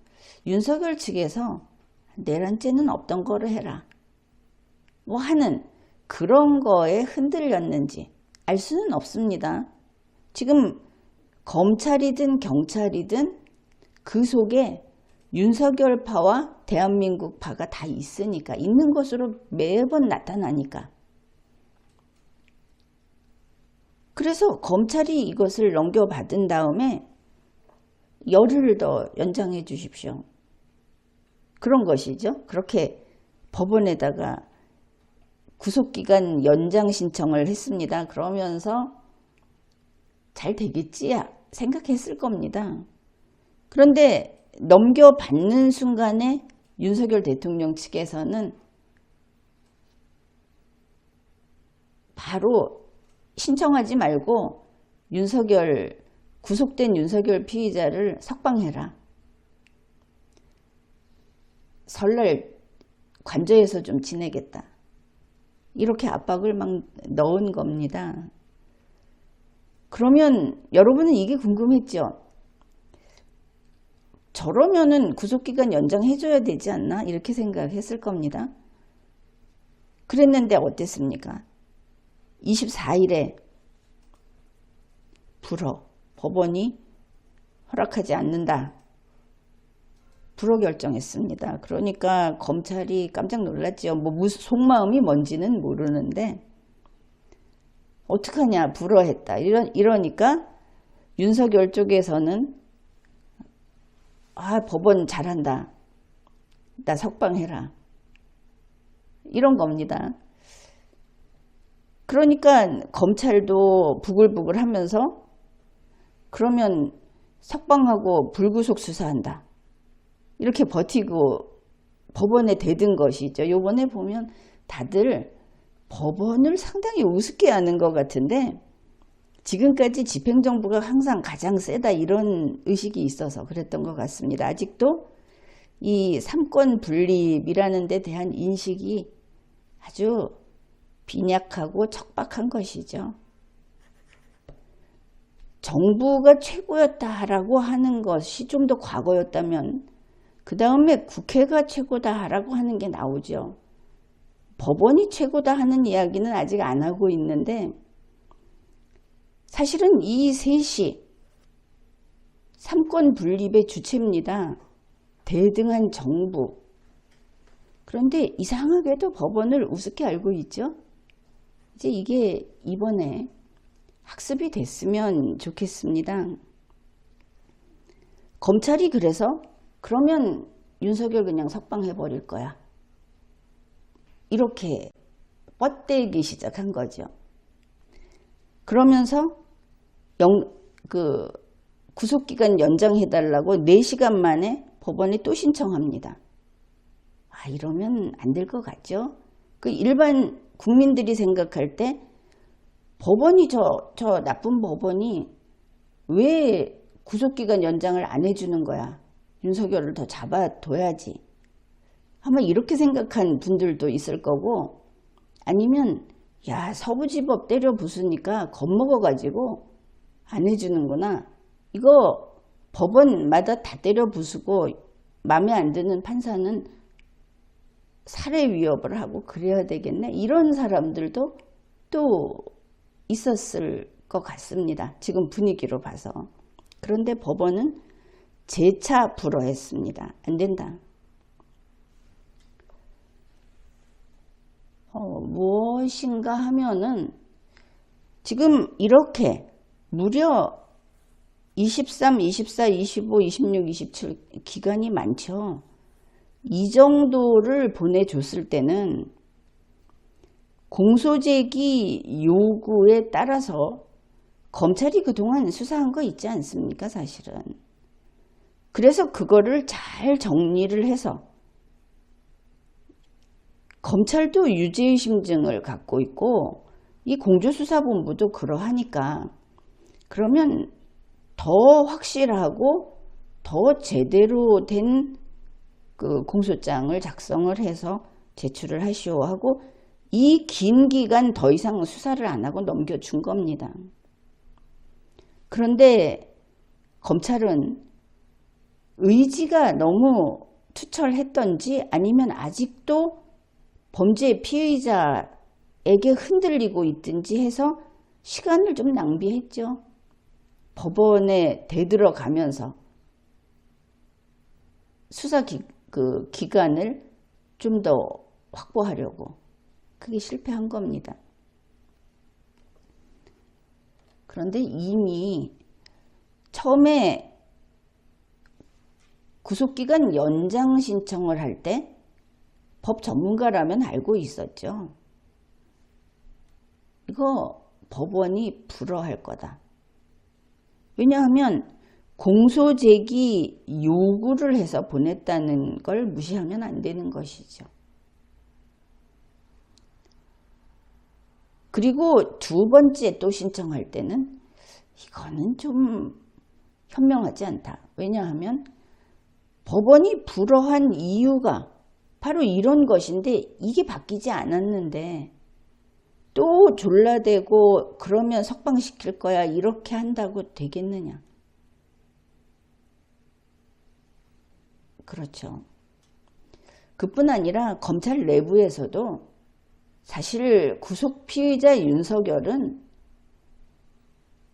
윤석열 측에서 내란죄는 없던 거를 해라 뭐 하는 그런 거에 흔들렸는지 알 수는 없습니다. 지금 검찰이든 경찰이든 그 속에 윤석열파와 대한민국파가 다 있으니까 있는 것으로 매번 나타나니까 그래서 검찰이 이것을 넘겨받은 다음에 열흘 더 연장해 주십시오. 그런 것이죠. 그렇게 법원에다가 구속기간 연장 신청을 했습니다. 그러면서 잘 되겠지 생각했을 겁니다. 그런데 넘겨받는 순간에 윤석열 대통령 측에서는 바로 신청하지 말고 구속된 윤석열 피의자를 석방해라. 설날 관저에서 좀 지내겠다. 이렇게 압박을 막 넣은 겁니다. 그러면 여러분은 이게 궁금했죠? 저러면은 구속기간 연장해줘야 되지 않나? 이렇게 생각했을 겁니다. 그랬는데 어땠습니까? 24일에 법원이 허락하지 않는다. 불허 결정했습니다. 그러니까 검찰이 깜짝 놀랐죠. 뭐 무슨 속마음이 뭔지는 모르는데 어떡하냐 불허했다. 이러니까 윤석열 쪽에서는 법원 잘한다. 나 석방해라. 이런 겁니다. 그러니까 검찰도 부글부글 하면서 그러면 석방하고 불구속 수사한다. 이렇게 버티고 법원에 대든 것이죠. 요번에 보면 다들 법원을 상당히 우습게 하는 것 같은데 지금까지 집행정부가 항상 가장 세다 이런 의식이 있어서 그랬던 것 같습니다. 아직도 이 삼권 분립이라는 데 대한 인식이 아주 빈약하고 척박한 것이죠. 정부가 최고였다라고 하는 것이 좀 더 과거였다면 그 다음에 국회가 최고다라고 하는 게 나오죠. 법원이 최고다 하는 이야기는 아직 안 하고 있는데 사실은 이 셋이 삼권 분립의 주체입니다. 대등한 정부. 그런데 이상하게도 법원을 우습게 알고 있죠. 이제 이게 이번에 학습이 됐으면 좋겠습니다. 검찰이 그래서 그러면 윤석열 그냥 석방해 버릴 거야. 이렇게 뻗대기 시작한 거죠. 그러면서 구속기간 연장해달라고 4시간 만에 법원에 또 신청합니다. 이러면 안 될 것 같죠? 일반 국민들이 생각할 때 법원이 저 나쁜 법원이 왜 구속기간 연장을 안 해주는 거야? 윤석열을 더 잡아둬야지. 아마 이렇게 생각한 분들도 있을 거고 아니면 야, 서부지법 때려 부수니까 겁먹어가지고 안 해주는구나. 이거 법원마다 다 때려 부수고 마음에 안 드는 판사는 살해 위협을 하고 그래야 되겠네. 이런 사람들도 또 있었을 것 같습니다. 지금 분위기로 봐서. 그런데 법원은 재차 불허했습니다. 안 된다. 무엇인가 하면은 지금 이렇게 무려 23, 24, 25, 26, 27 기간이 많죠. 이 정도를 보내줬을 때는 공소제기 요구에 따라서 검찰이 그동안 수사한 거 있지 않습니까, 사실은. 그래서 그거를 잘 정리를 해서 검찰도 유죄의심증을 갖고 있고 이 공조수사본부도 그러하니까 그러면 더 확실하고 더 제대로 된 그 공소장을 작성을 해서 제출을 하시오 하고 이 긴 기간 더 이상 수사를 안 하고 넘겨준 겁니다. 그런데 검찰은 의지가 너무 투철했던지 아니면 아직도 범죄 피의자에게 흔들리고 있든지 해서 시간을 좀 낭비했죠. 법원에 대들어가면서 수사 기간을 좀 더 확보하려고 그게 실패한 겁니다. 그런데 이미 처음에 구속기간 연장 신청을 할 때 법 전문가라면 알고 있었죠. 이거 법원이 불허할 거다. 왜냐하면 공소제기 요구를 해서 보냈다는 걸 무시하면 안 되는 것이죠. 그리고 두 번째 또 신청할 때는 이거는 좀 현명하지 않다. 왜냐하면 법원이 불허한 이유가 바로 이런 것인데 이게 바뀌지 않았는데 또 졸라대고 그러면 석방시킬 거야 이렇게 한다고 되겠느냐. 그렇죠. 그뿐 아니라 검찰 내부에서도 사실 구속 피의자 윤석열은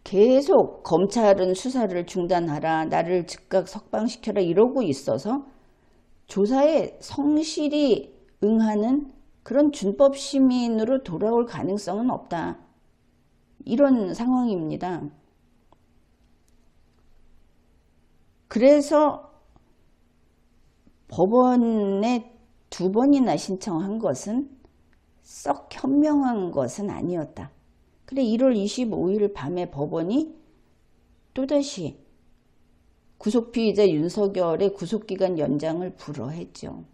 계속 검찰은 수사를 중단하라, 나를 즉각 석방시켜라 이러고 있어서 조사에 성실히 응하는 그런 준법 시민으로 돌아올 가능성은 없다. 이런 상황입니다. 그래서 법원에 두 번이나 신청한 것은 썩 현명한 것은 아니었다. 그래 1월 25일 밤에 법원이 또다시 구속피의자 윤석열의 구속기간 연장을 불허했죠.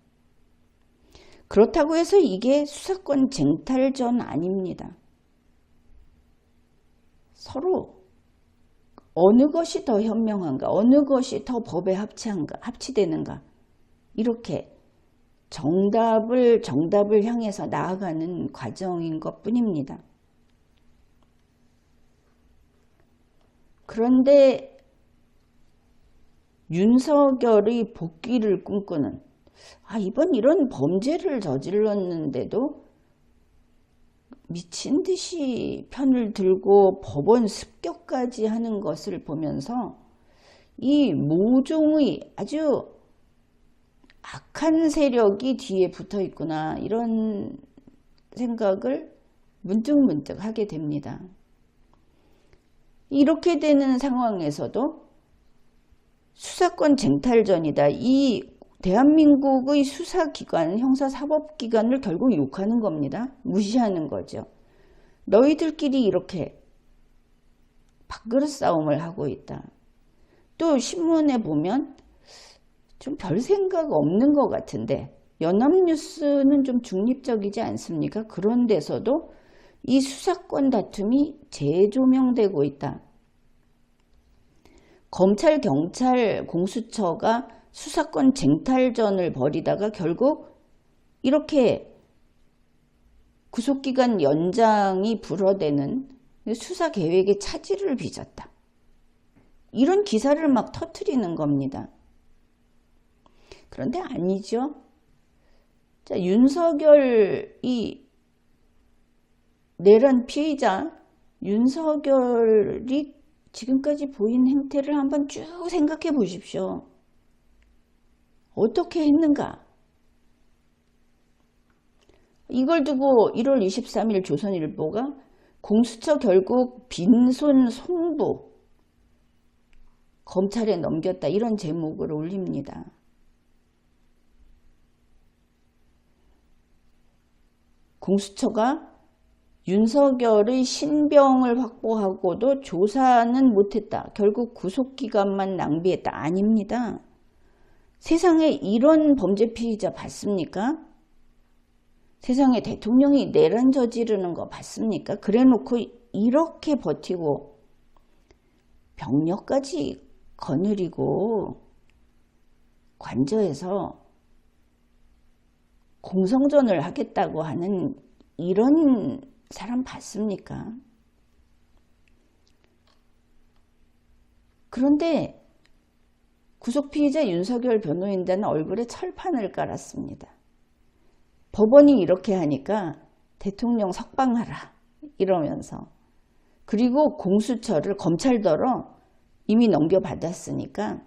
그렇다고 해서 이게 수사권 쟁탈전 아닙니다. 서로 어느 것이 더 현명한가, 어느 것이 더 법에 합치되는가 이렇게 정답을 향해서 나아가는 과정인 것 뿐입니다. 그런데 윤석열의 복귀를 꿈꾸는 이번 이런 범죄를 저질렀는데도 미친 듯이 편을 들고 법원 습격까지 하는 것을 보면서 이 모종의 아주 악한 세력이 뒤에 붙어 있구나 이런 생각을 문득문득 하게 됩니다. 이렇게 되는 상황에서도 수사권 쟁탈전이다. 이 대한민국의 수사기관, 형사사법기관을 결국 욕하는 겁니다. 무시하는 거죠. 너희들끼리 이렇게 밥그릇 싸움을 하고 있다. 또 신문에 보면 좀 별 생각 없는 것 같은데 연합뉴스는 좀 중립적이지 않습니까? 그런 데서도 이 수사권 다툼이 재조명되고 있다. 검찰, 경찰, 공수처가 수사권 쟁탈전을 벌이다가 결국 이렇게 구속기간 연장이 불어대는 수사 계획의 차질을 빚었다. 이런 기사를 막 터뜨리는 겁니다. 그런데 아니죠. 자, 윤석열이 내란 피의자 윤석열이 지금까지 보인 행태를 한번 쭉 생각해 보십시오. 어떻게 했는가? 이걸 두고 1월 23일 조선일보가 공수처 결국 빈손 송부 검찰에 넘겼다 이런 제목을 올립니다. 공수처가 윤석열의 신병을 확보하고도 조사는 못했다. 결국 구속기간만 낭비했다. 아닙니다. 세상에 이런 범죄 피의자 봤습니까? 세상에 대통령이 내란 저지르는 거 봤습니까? 그래놓고 이렇게 버티고 병력까지 거느리고 관저에서 공성전을 하겠다고 하는 이런 사람 봤습니까? 그런데 구속피의자 윤석열 변호인단은 얼굴에 철판을 깔았습니다. 법원이 이렇게 하니까 대통령 석방하라 이러면서, 그리고 공수처를 검찰더러 이미 넘겨받았으니까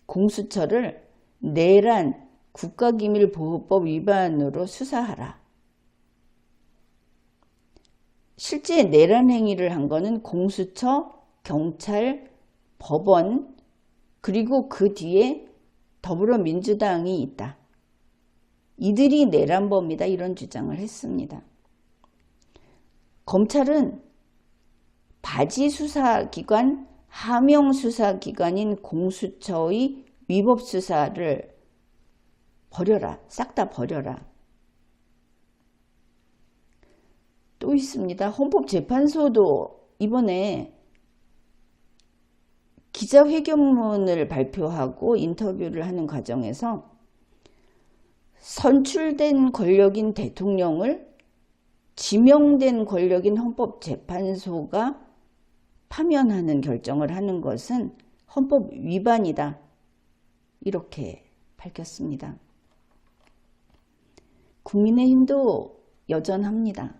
공수처를 내란 국가기밀보호법 위반으로 수사하라. 실제 내란 행위를 한 거는 공수처, 경찰, 법원, 그리고 그 뒤에 더불어민주당이 있다. 이들이 내란범이다 이런 주장을 했습니다. 검찰은 바지 수사기관, 하명 수사기관인 공수처의 위법 수사를 버려라. 싹 다 버려라. 또 있습니다. 헌법재판소도 이번에 기자회견문을 발표하고 인터뷰를 하는 과정에서 선출된 권력인 대통령을 지명된 권력인 헌법재판소가 파면하는 결정을 하는 것은 헌법 위반이다. 이렇게 밝혔습니다. 국민의힘도 여전합니다.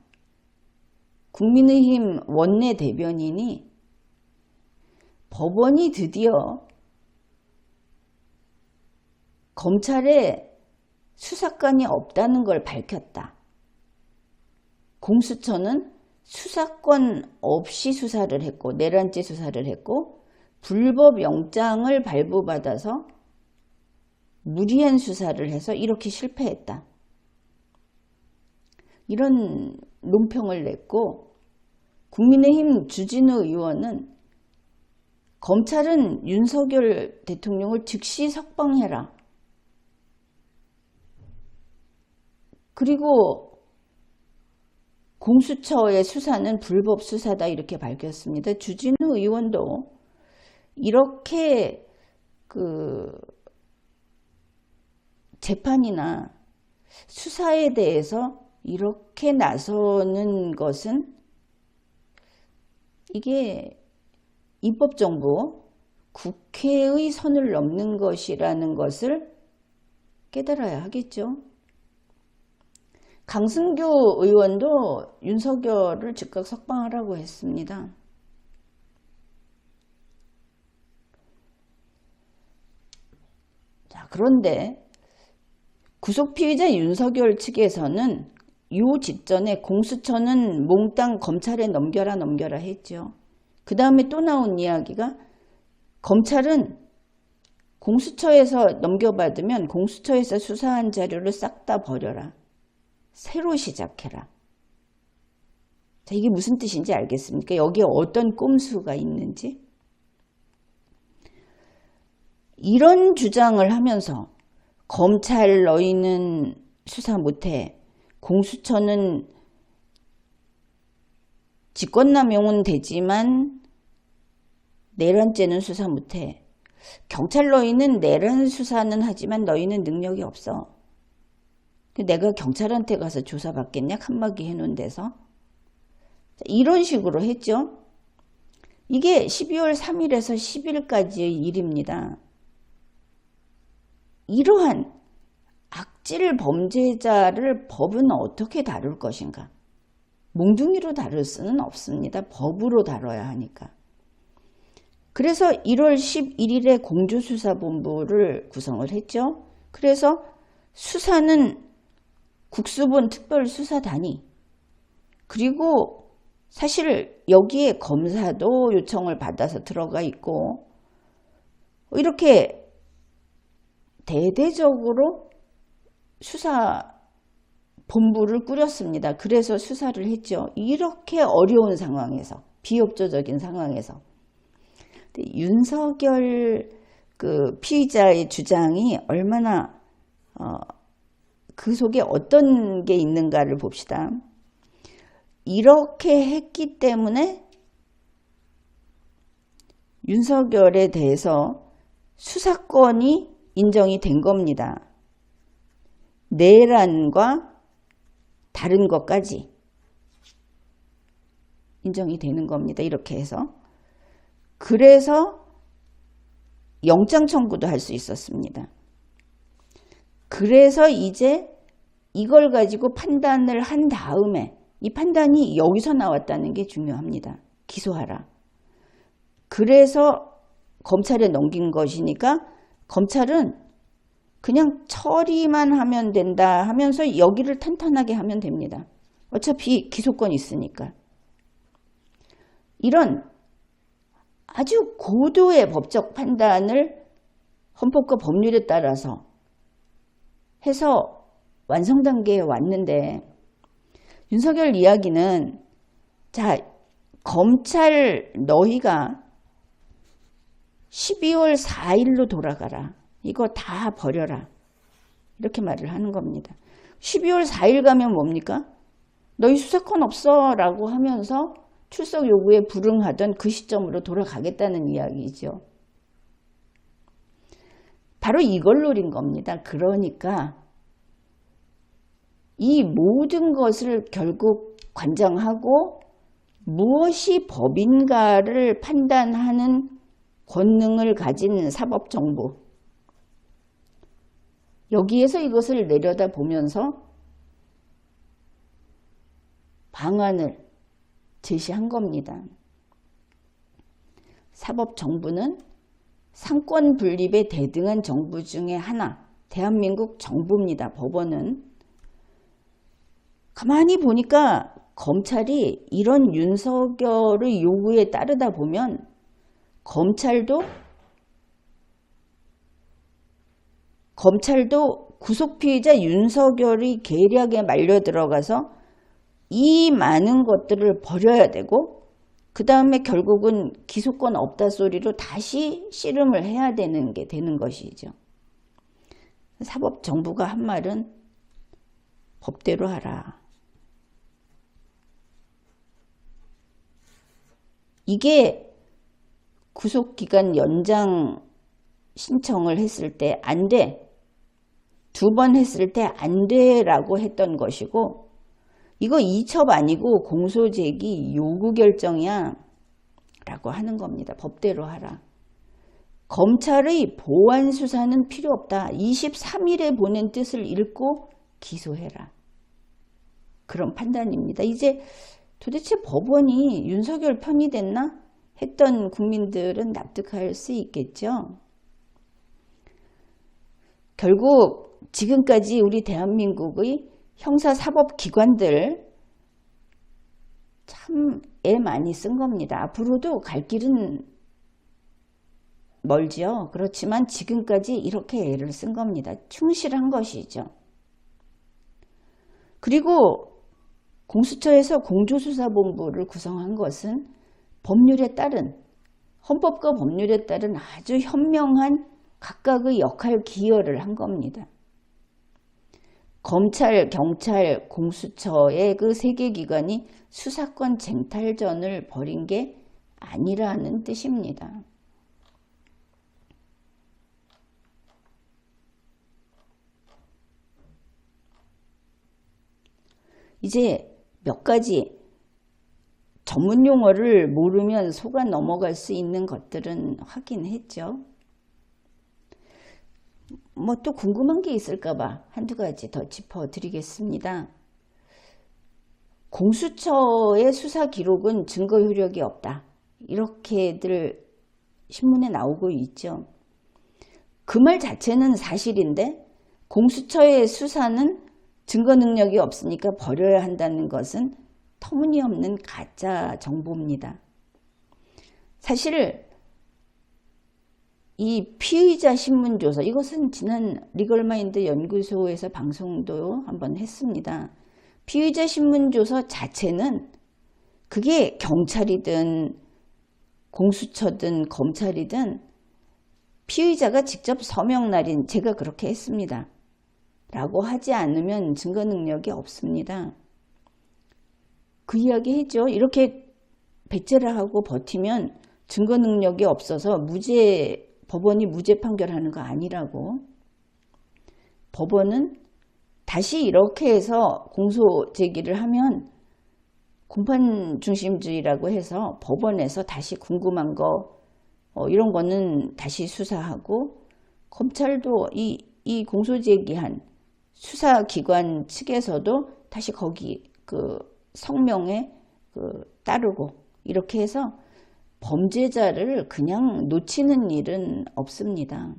국민의힘 원내대변인이 법원이 드디어 검찰에 수사권이 없다는 걸 밝혔다. 공수처는 수사권 없이 수사를 했고 내란죄 수사를 했고 불법 영장을 발부받아서 무리한 수사를 해서 이렇게 실패했다. 이런 논평을 냈고, 국민의힘 주진우 의원은 검찰은 윤석열 대통령을 즉시 석방해라. 그리고 공수처의 수사는 불법 수사다 이렇게 밝혔습니다. 주진우 의원도 이렇게 재판이나 수사에 대해서 이렇게 나서는 것은 이게 입법정부, 국회의 선을 넘는 것이라는 것을 깨달아야 하겠죠. 강승규 의원도 윤석열을 즉각 석방하라고 했습니다. 자, 그런데 구속피의자 윤석열 측에서는 이 직전에 공수처는 몽땅 검찰에 넘겨라 했죠. 그 다음에 또 나온 이야기가 검찰은 공수처에서 넘겨받으면 공수처에서 수사한 자료를 싹 다 버려라. 새로 시작해라. 자, 이게 무슨 뜻인지 알겠습니까? 여기에 어떤 꼼수가 있는지. 이런 주장을 하면서 검찰 너희는 수사 못해. 공수처는 직권남용은 되지만 내란죄는 수사 못해. 경찰 너희는 내란 수사는 하지만 너희는 능력이 없어. 내가 경찰한테 가서 조사받겠냐? 칸막이 해놓은 데서. 이런 식으로 했죠. 이게 12월 3일에서 10일까지의 일입니다. 이러한 악질 범죄자를 법은 어떻게 다룰 것인가? 몽둥이로 다룰 수는 없습니다. 법으로 다뤄야 하니까. 그래서 1월 11일에 공조수사본부를 구성을 했죠. 그래서 수사는 국수본 특별수사단이, 그리고 사실 여기에 검사도 요청을 받아서 들어가 있고, 이렇게 대대적으로 수사본부를 꾸렸습니다. 그래서 수사를 했죠. 이렇게 어려운 상황에서, 비협조적인 상황에서. 윤석열 그 피의자의 주장이 얼마나 그 속에 어떤 게 있는가를 봅시다. 이렇게 했기 때문에 윤석열에 대해서 수사권이 인정이 된 겁니다. 내란과 다른 것까지 인정이 되는 겁니다. 이렇게 해서. 그래서 영장 청구도 할 수 있었습니다. 그래서 이제 이걸 가지고 판단을 한 다음에, 이 판단이 여기서 나왔다는 게 중요합니다. 기소하라. 그래서 검찰에 넘긴 것이니까 검찰은 그냥 처리만 하면 된다 하면서 여기를 탄탄하게 하면 됩니다. 어차피 기소권 있으니까. 이런 아주 고도의 법적 판단을 헌법과 법률에 따라서 해서 완성 단계에 왔는데, 윤석열 이야기는, 자, 검찰 너희가 12월 4일로 돌아가라. 이거 다 버려라. 이렇게 말을 하는 겁니다. 12월 4일 가면 뭡니까? 너희 수사권 없어 라고 하면서 출석 요구에 불응하던 그 시점으로 돌아가겠다는 이야기죠. 바로 이걸 노린 겁니다. 그러니까 이 모든 것을 결국 관장하고 무엇이 법인가를 판단하는 권능을 가진 사법정부, 여기에서 이것을 내려다보면서 방안을 제시한 겁니다. 사법정부는 상권 분립에 대등한 정부 중에 하나, 대한민국 정부입니다. 법원은. 가만히 보니까 검찰이 이런 윤석열의 요구에 따르다 보면 검찰도 구속피의자 윤석열의 계략에 말려 들어가서 이 많은 것들을 버려야 되고, 그 다음에 결국은 기소권 없다 소리로 다시 씨름을 해야 되는 게 되는 것이죠. 사법정부가 한 말은 법대로 하라. 이게 구속기간 연장 신청을 했을 때 안 돼. 2번 했을 때 안 돼라고 했던 것이고, 이거 이첩 아니고 공소제기 요구 결정이야 라고 하는 겁니다. 법대로 하라. 검찰의 보완 수사는 필요 없다. 23일에 보낸 뜻을 읽고 기소해라. 그런 판단입니다. 이제 도대체 법원이 윤석열 편이 됐나 했던 국민들은 납득할 수 있겠죠. 결국 지금까지 우리 대한민국의 형사사법기관들 참 애 많이 쓴 겁니다. 앞으로도 갈 길은 멀지요. 그렇지만 지금까지 이렇게 애를 쓴 겁니다. 충실한 것이죠. 그리고 공수처에서 공조수사본부를 구성한 것은 법률에 따른, 헌법과 법률에 따른 아주 현명한 각각의 역할 기여를 한 겁니다. 검찰, 경찰, 공수처의 그 세 개 기관이 수사권 쟁탈전을 벌인 게 아니라는 뜻입니다. 이제 몇 가지 전문 용어를 모르면 속아 넘어갈 수 있는 것들은 확인했죠. 뭐 또 궁금한 게 있을까봐 한두 가지 더 짚어드리겠습니다. 공수처의 수사 기록은 증거 효력이 없다. 이렇게들 신문에 나오고 있죠. 그 말 자체는 사실인데 공수처의 수사는 증거 능력이 없으니까 버려야 한다는 것은 터무니없는 가짜 정보입니다. 사실 이 피의자 신문조사, 이것은 지난 리걸마인드 연구소에서 방송도 한번 했습니다. 피의자 신문조사 자체는 그게 경찰이든 공수처든 검찰이든 피의자가 직접 서명 날인 제가 그렇게 했습니다. 라고 하지 않으면 증거 능력이 없습니다. 그 이야기 했죠. 이렇게 배째를 하고 버티면 증거 능력이 없어서 법원이 무죄 판결하는 거 아니라고. 법원은 다시 이렇게 해서 공소 제기를 하면 공판 중심주의라고 해서 법원에서 다시 궁금한 거 이런 거는 다시 수사하고, 검찰도 이 공소 제기한 수사기관 측에서도 다시 거기 그 성명에 따르고, 이렇게 해서 범죄자를 그냥 놓치는 일은 없습니다.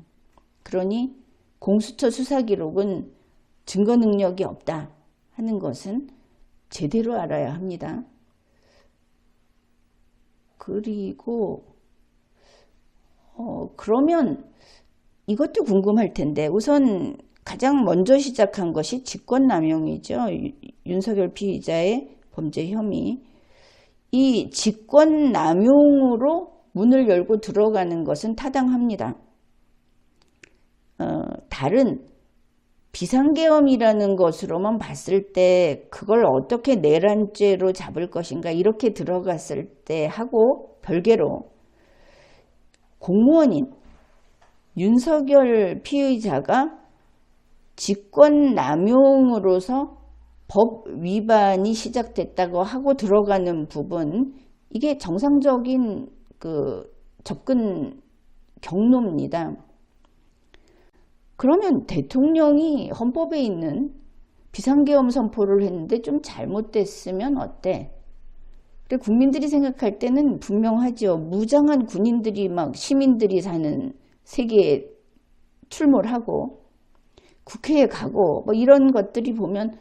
그러니 공수처 수사 기록은 증거 능력이 없다 하는 것은 제대로 알아야 합니다. 그리고 그러면 이것도 궁금할 텐데, 우선 가장 먼저 시작한 것이 직권남용이죠. 윤석열 피의자의 범죄 혐의. 이 직권남용으로 문을 열고 들어가는 것은 타당합니다. 다른 비상계엄이라는 것으로만 봤을 때 그걸 어떻게 내란죄로 잡을 것인가 이렇게 들어갔을 때 하고 별개로 공무원인 윤석열 피의자가 직권남용으로서 법 위반이 시작됐다고 하고 들어가는 부분, 이게 정상적인 그 접근 경로입니다. 그러면 대통령이 헌법에 있는 비상계엄 선포를 했는데 좀 잘못됐으면 어때? 근데 국민들이 생각할 때는 분명하죠. 무장한 군인들이 막 시민들이 사는 세계에 출몰하고 국회에 가고 뭐 이런 것들이 보면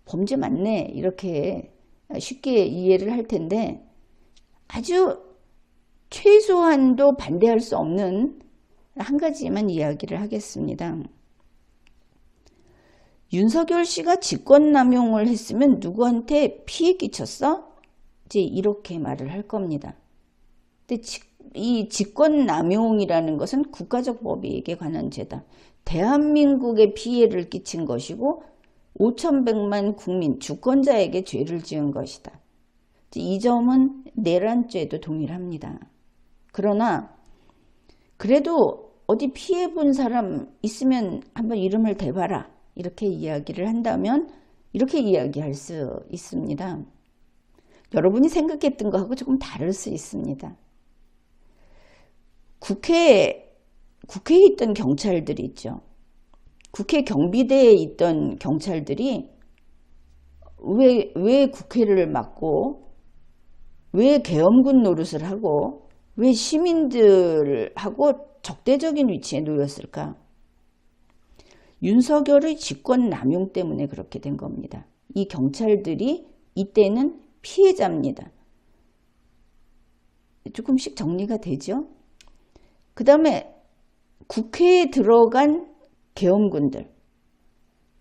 범죄 맞네 이렇게 쉽게 이해를 할 텐데, 아주 최소한도 반대할 수 없는 한 가지만 이야기를 하겠습니다. 윤석열 씨가 직권남용을 했으면 누구한테 피해 끼쳤어? 이제 이렇게 말을 할 겁니다. 근데 이 직권남용이라는 것은 국가적 법익에 관한 죄다. 대한민국에 피해를 끼친 것이고 5,100만 국민 주권자에게 죄를 지은 것이다. 이 점은 내란죄도 동일합니다. 그러나 그래도 어디 피해본 사람 있으면 한번 이름을 대봐라 이렇게 이야기를 한다면 이렇게 이야기할 수 있습니다. 여러분이 생각했던 거하고 조금 다를 수 있습니다. 국회에 있던 경찰들이 있죠. 국회 경비대에 있던 경찰들이 왜 국회를 막고, 왜 계엄군 노릇을 하고, 왜 시민들하고 적대적인 위치에 놓였을까? 윤석열의 직권남용 때문에 그렇게 된 겁니다. 이 경찰들이 이때는 피해자입니다. 조금씩 정리가 되죠? 그 다음에 국회에 들어간 계엄군들,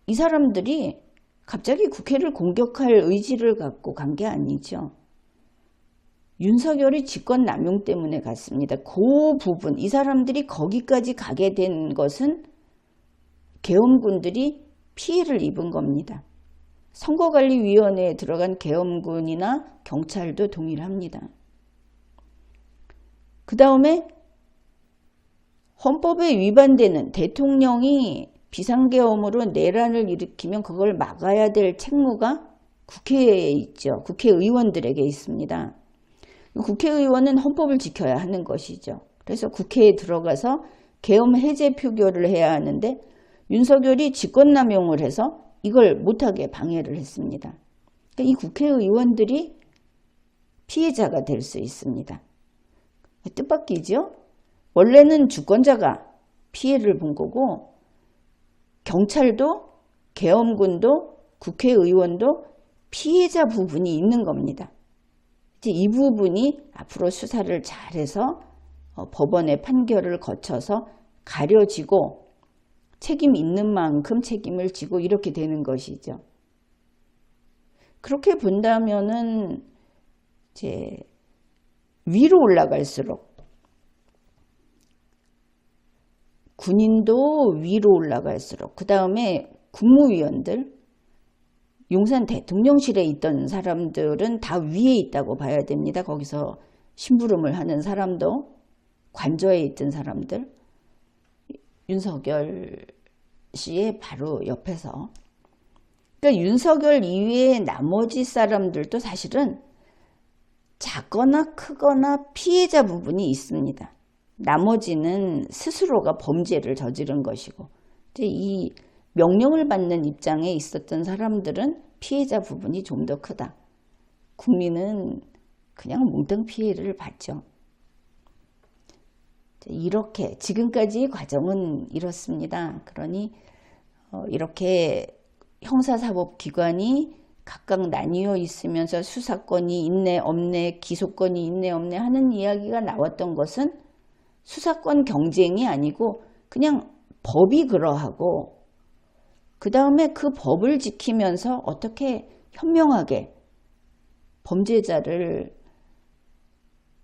이 사람들이 갑자기 국회를 공격할 의지를 갖고 간 게 아니죠. 윤석열이 직권남용 때문에 갔습니다. 그 부분, 이 사람들이 거기까지 가게 된 것은 계엄군들이 피해를 입은 겁니다. 선거관리위원회에 들어간 계엄군이나 경찰도 동일합니다. 그 다음에 헌법에 위반되는, 대통령이 비상계엄으로 내란을 일으키면 그걸 막아야 될 책무가 국회에 있죠. 국회의원들에게 있습니다. 국회의원은 헌법을 지켜야 하는 것이죠. 그래서 국회에 들어가서 계엄 해제 표결을 해야 하는데 윤석열이 직권남용을 해서 이걸 못하게 방해를 했습니다. 그러니까 이 국회의원들이 피해자가 될 수 있습니다. 뜻밖이죠? 원래는 주권자가 피해를 본 거고 경찰도 계엄군도 국회의원도 피해자 부분이 있는 겁니다. 이제 이 부분이 앞으로 수사를 잘해서 법원의 판결을 거쳐서 가려지고 책임 있는 만큼 책임을 지고 이렇게 되는 것이죠. 그렇게 본다면은 이제 위로 올라갈수록 군인도 위로 올라갈수록 그 다음에 국무위원들 용산 대통령실에 있던 사람들은 다 위에 있다고 봐야 됩니다. 거기서 심부름을 하는 사람도 관저에 있던 사람들 윤석열 씨의 바로 옆에서 그러니까 윤석열 이외의 나머지 사람들도 사실은 작거나 크거나 피해자 부분이 있습니다. 나머지는 스스로가 범죄를 저지른 것이고 이제 이 명령을 받는 입장에 있었던 사람들은 피해자 부분이 좀 더 크다. 국민은 그냥 몽땅 피해를 받죠. 이렇게 지금까지의 과정은 이렇습니다. 그러니 이렇게 형사사법기관이 각각 나뉘어 있으면서 수사권이 있네 없네 기소권이 있네 없네 하는 이야기가 나왔던 것은 수사권 경쟁이 아니고 그냥 법이 그러하고 그 다음에 그 법을 지키면서 어떻게 현명하게 범죄자를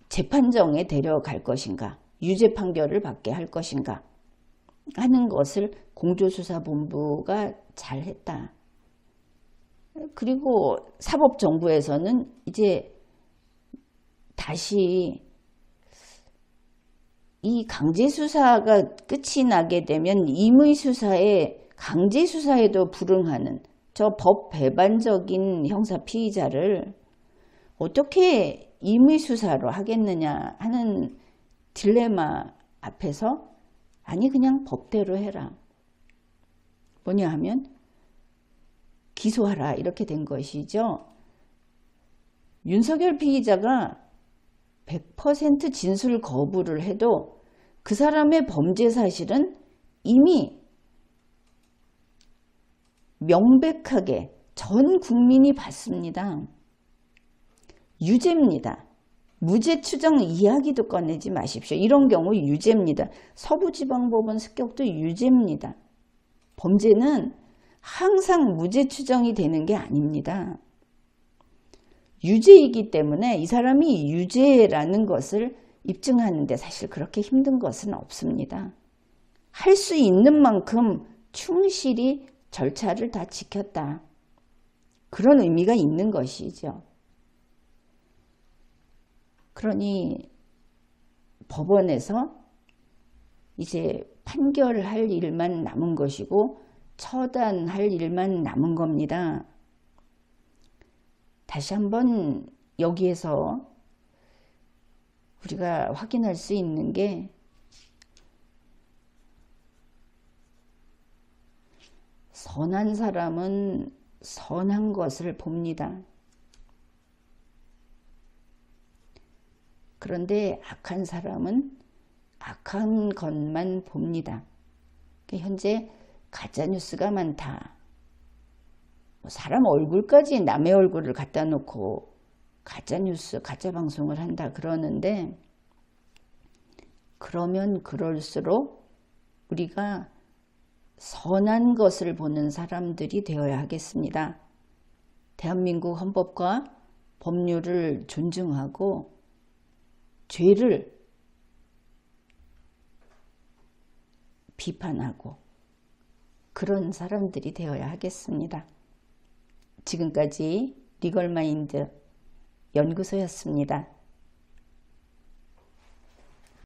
재판정에 데려갈 것인가 유죄 판결을 받게 할 것인가 하는 것을 공조수사본부가 잘했다. 그리고 사법정부에서는 이제 다시 이 강제수사가 끝이 나게 되면 임의수사에 강제수사에도 불응하는 저 법 배반적인 형사 피의자를 어떻게 임의수사로 하겠느냐 하는 딜레마 앞에서 아니 그냥 법대로 해라. 뭐냐 하면 기소하라 이렇게 된 것이죠. 윤석열 피의자가 100% 진술 거부를 해도 그 사람의 범죄 사실은 이미 명백하게 전 국민이 봤습니다. 유죄입니다. 무죄 추정 이야기도 꺼내지 마십시오. 이런 경우 유죄입니다. 서부지방법원 습격도 유죄입니다. 범죄는 항상 무죄 추정이 되는 게 아닙니다. 유죄이기 때문에 이 사람이 유죄라는 것을 입증하는데 사실 그렇게 힘든 것은 없습니다. 할 수 있는 만큼 충실히 절차를 다 지켰다. 그런 의미가 있는 것이죠. 그러니 법원에서 이제 판결할 일만 남은 것이고 처단할 일만 남은 겁니다. 다시 한번 여기에서 우리가 확인할 수 있는 게 선한 사람은 선한 것을 봅니다. 그런데 악한 사람은 악한 것만 봅니다. 현재 가짜뉴스가 많다. 사람 얼굴까지 남의 얼굴을 갖다 놓고 가짜뉴스, 가짜방송을 한다 그러는데 그러면 그럴수록 우리가 선한 것을 보는 사람들이 되어야 하겠습니다. 대한민국 헌법과 법률을 존중하고 죄를 비판하고 그런 사람들이 되어야 하겠습니다. 지금까지 리걸마인드 연구소였습니다.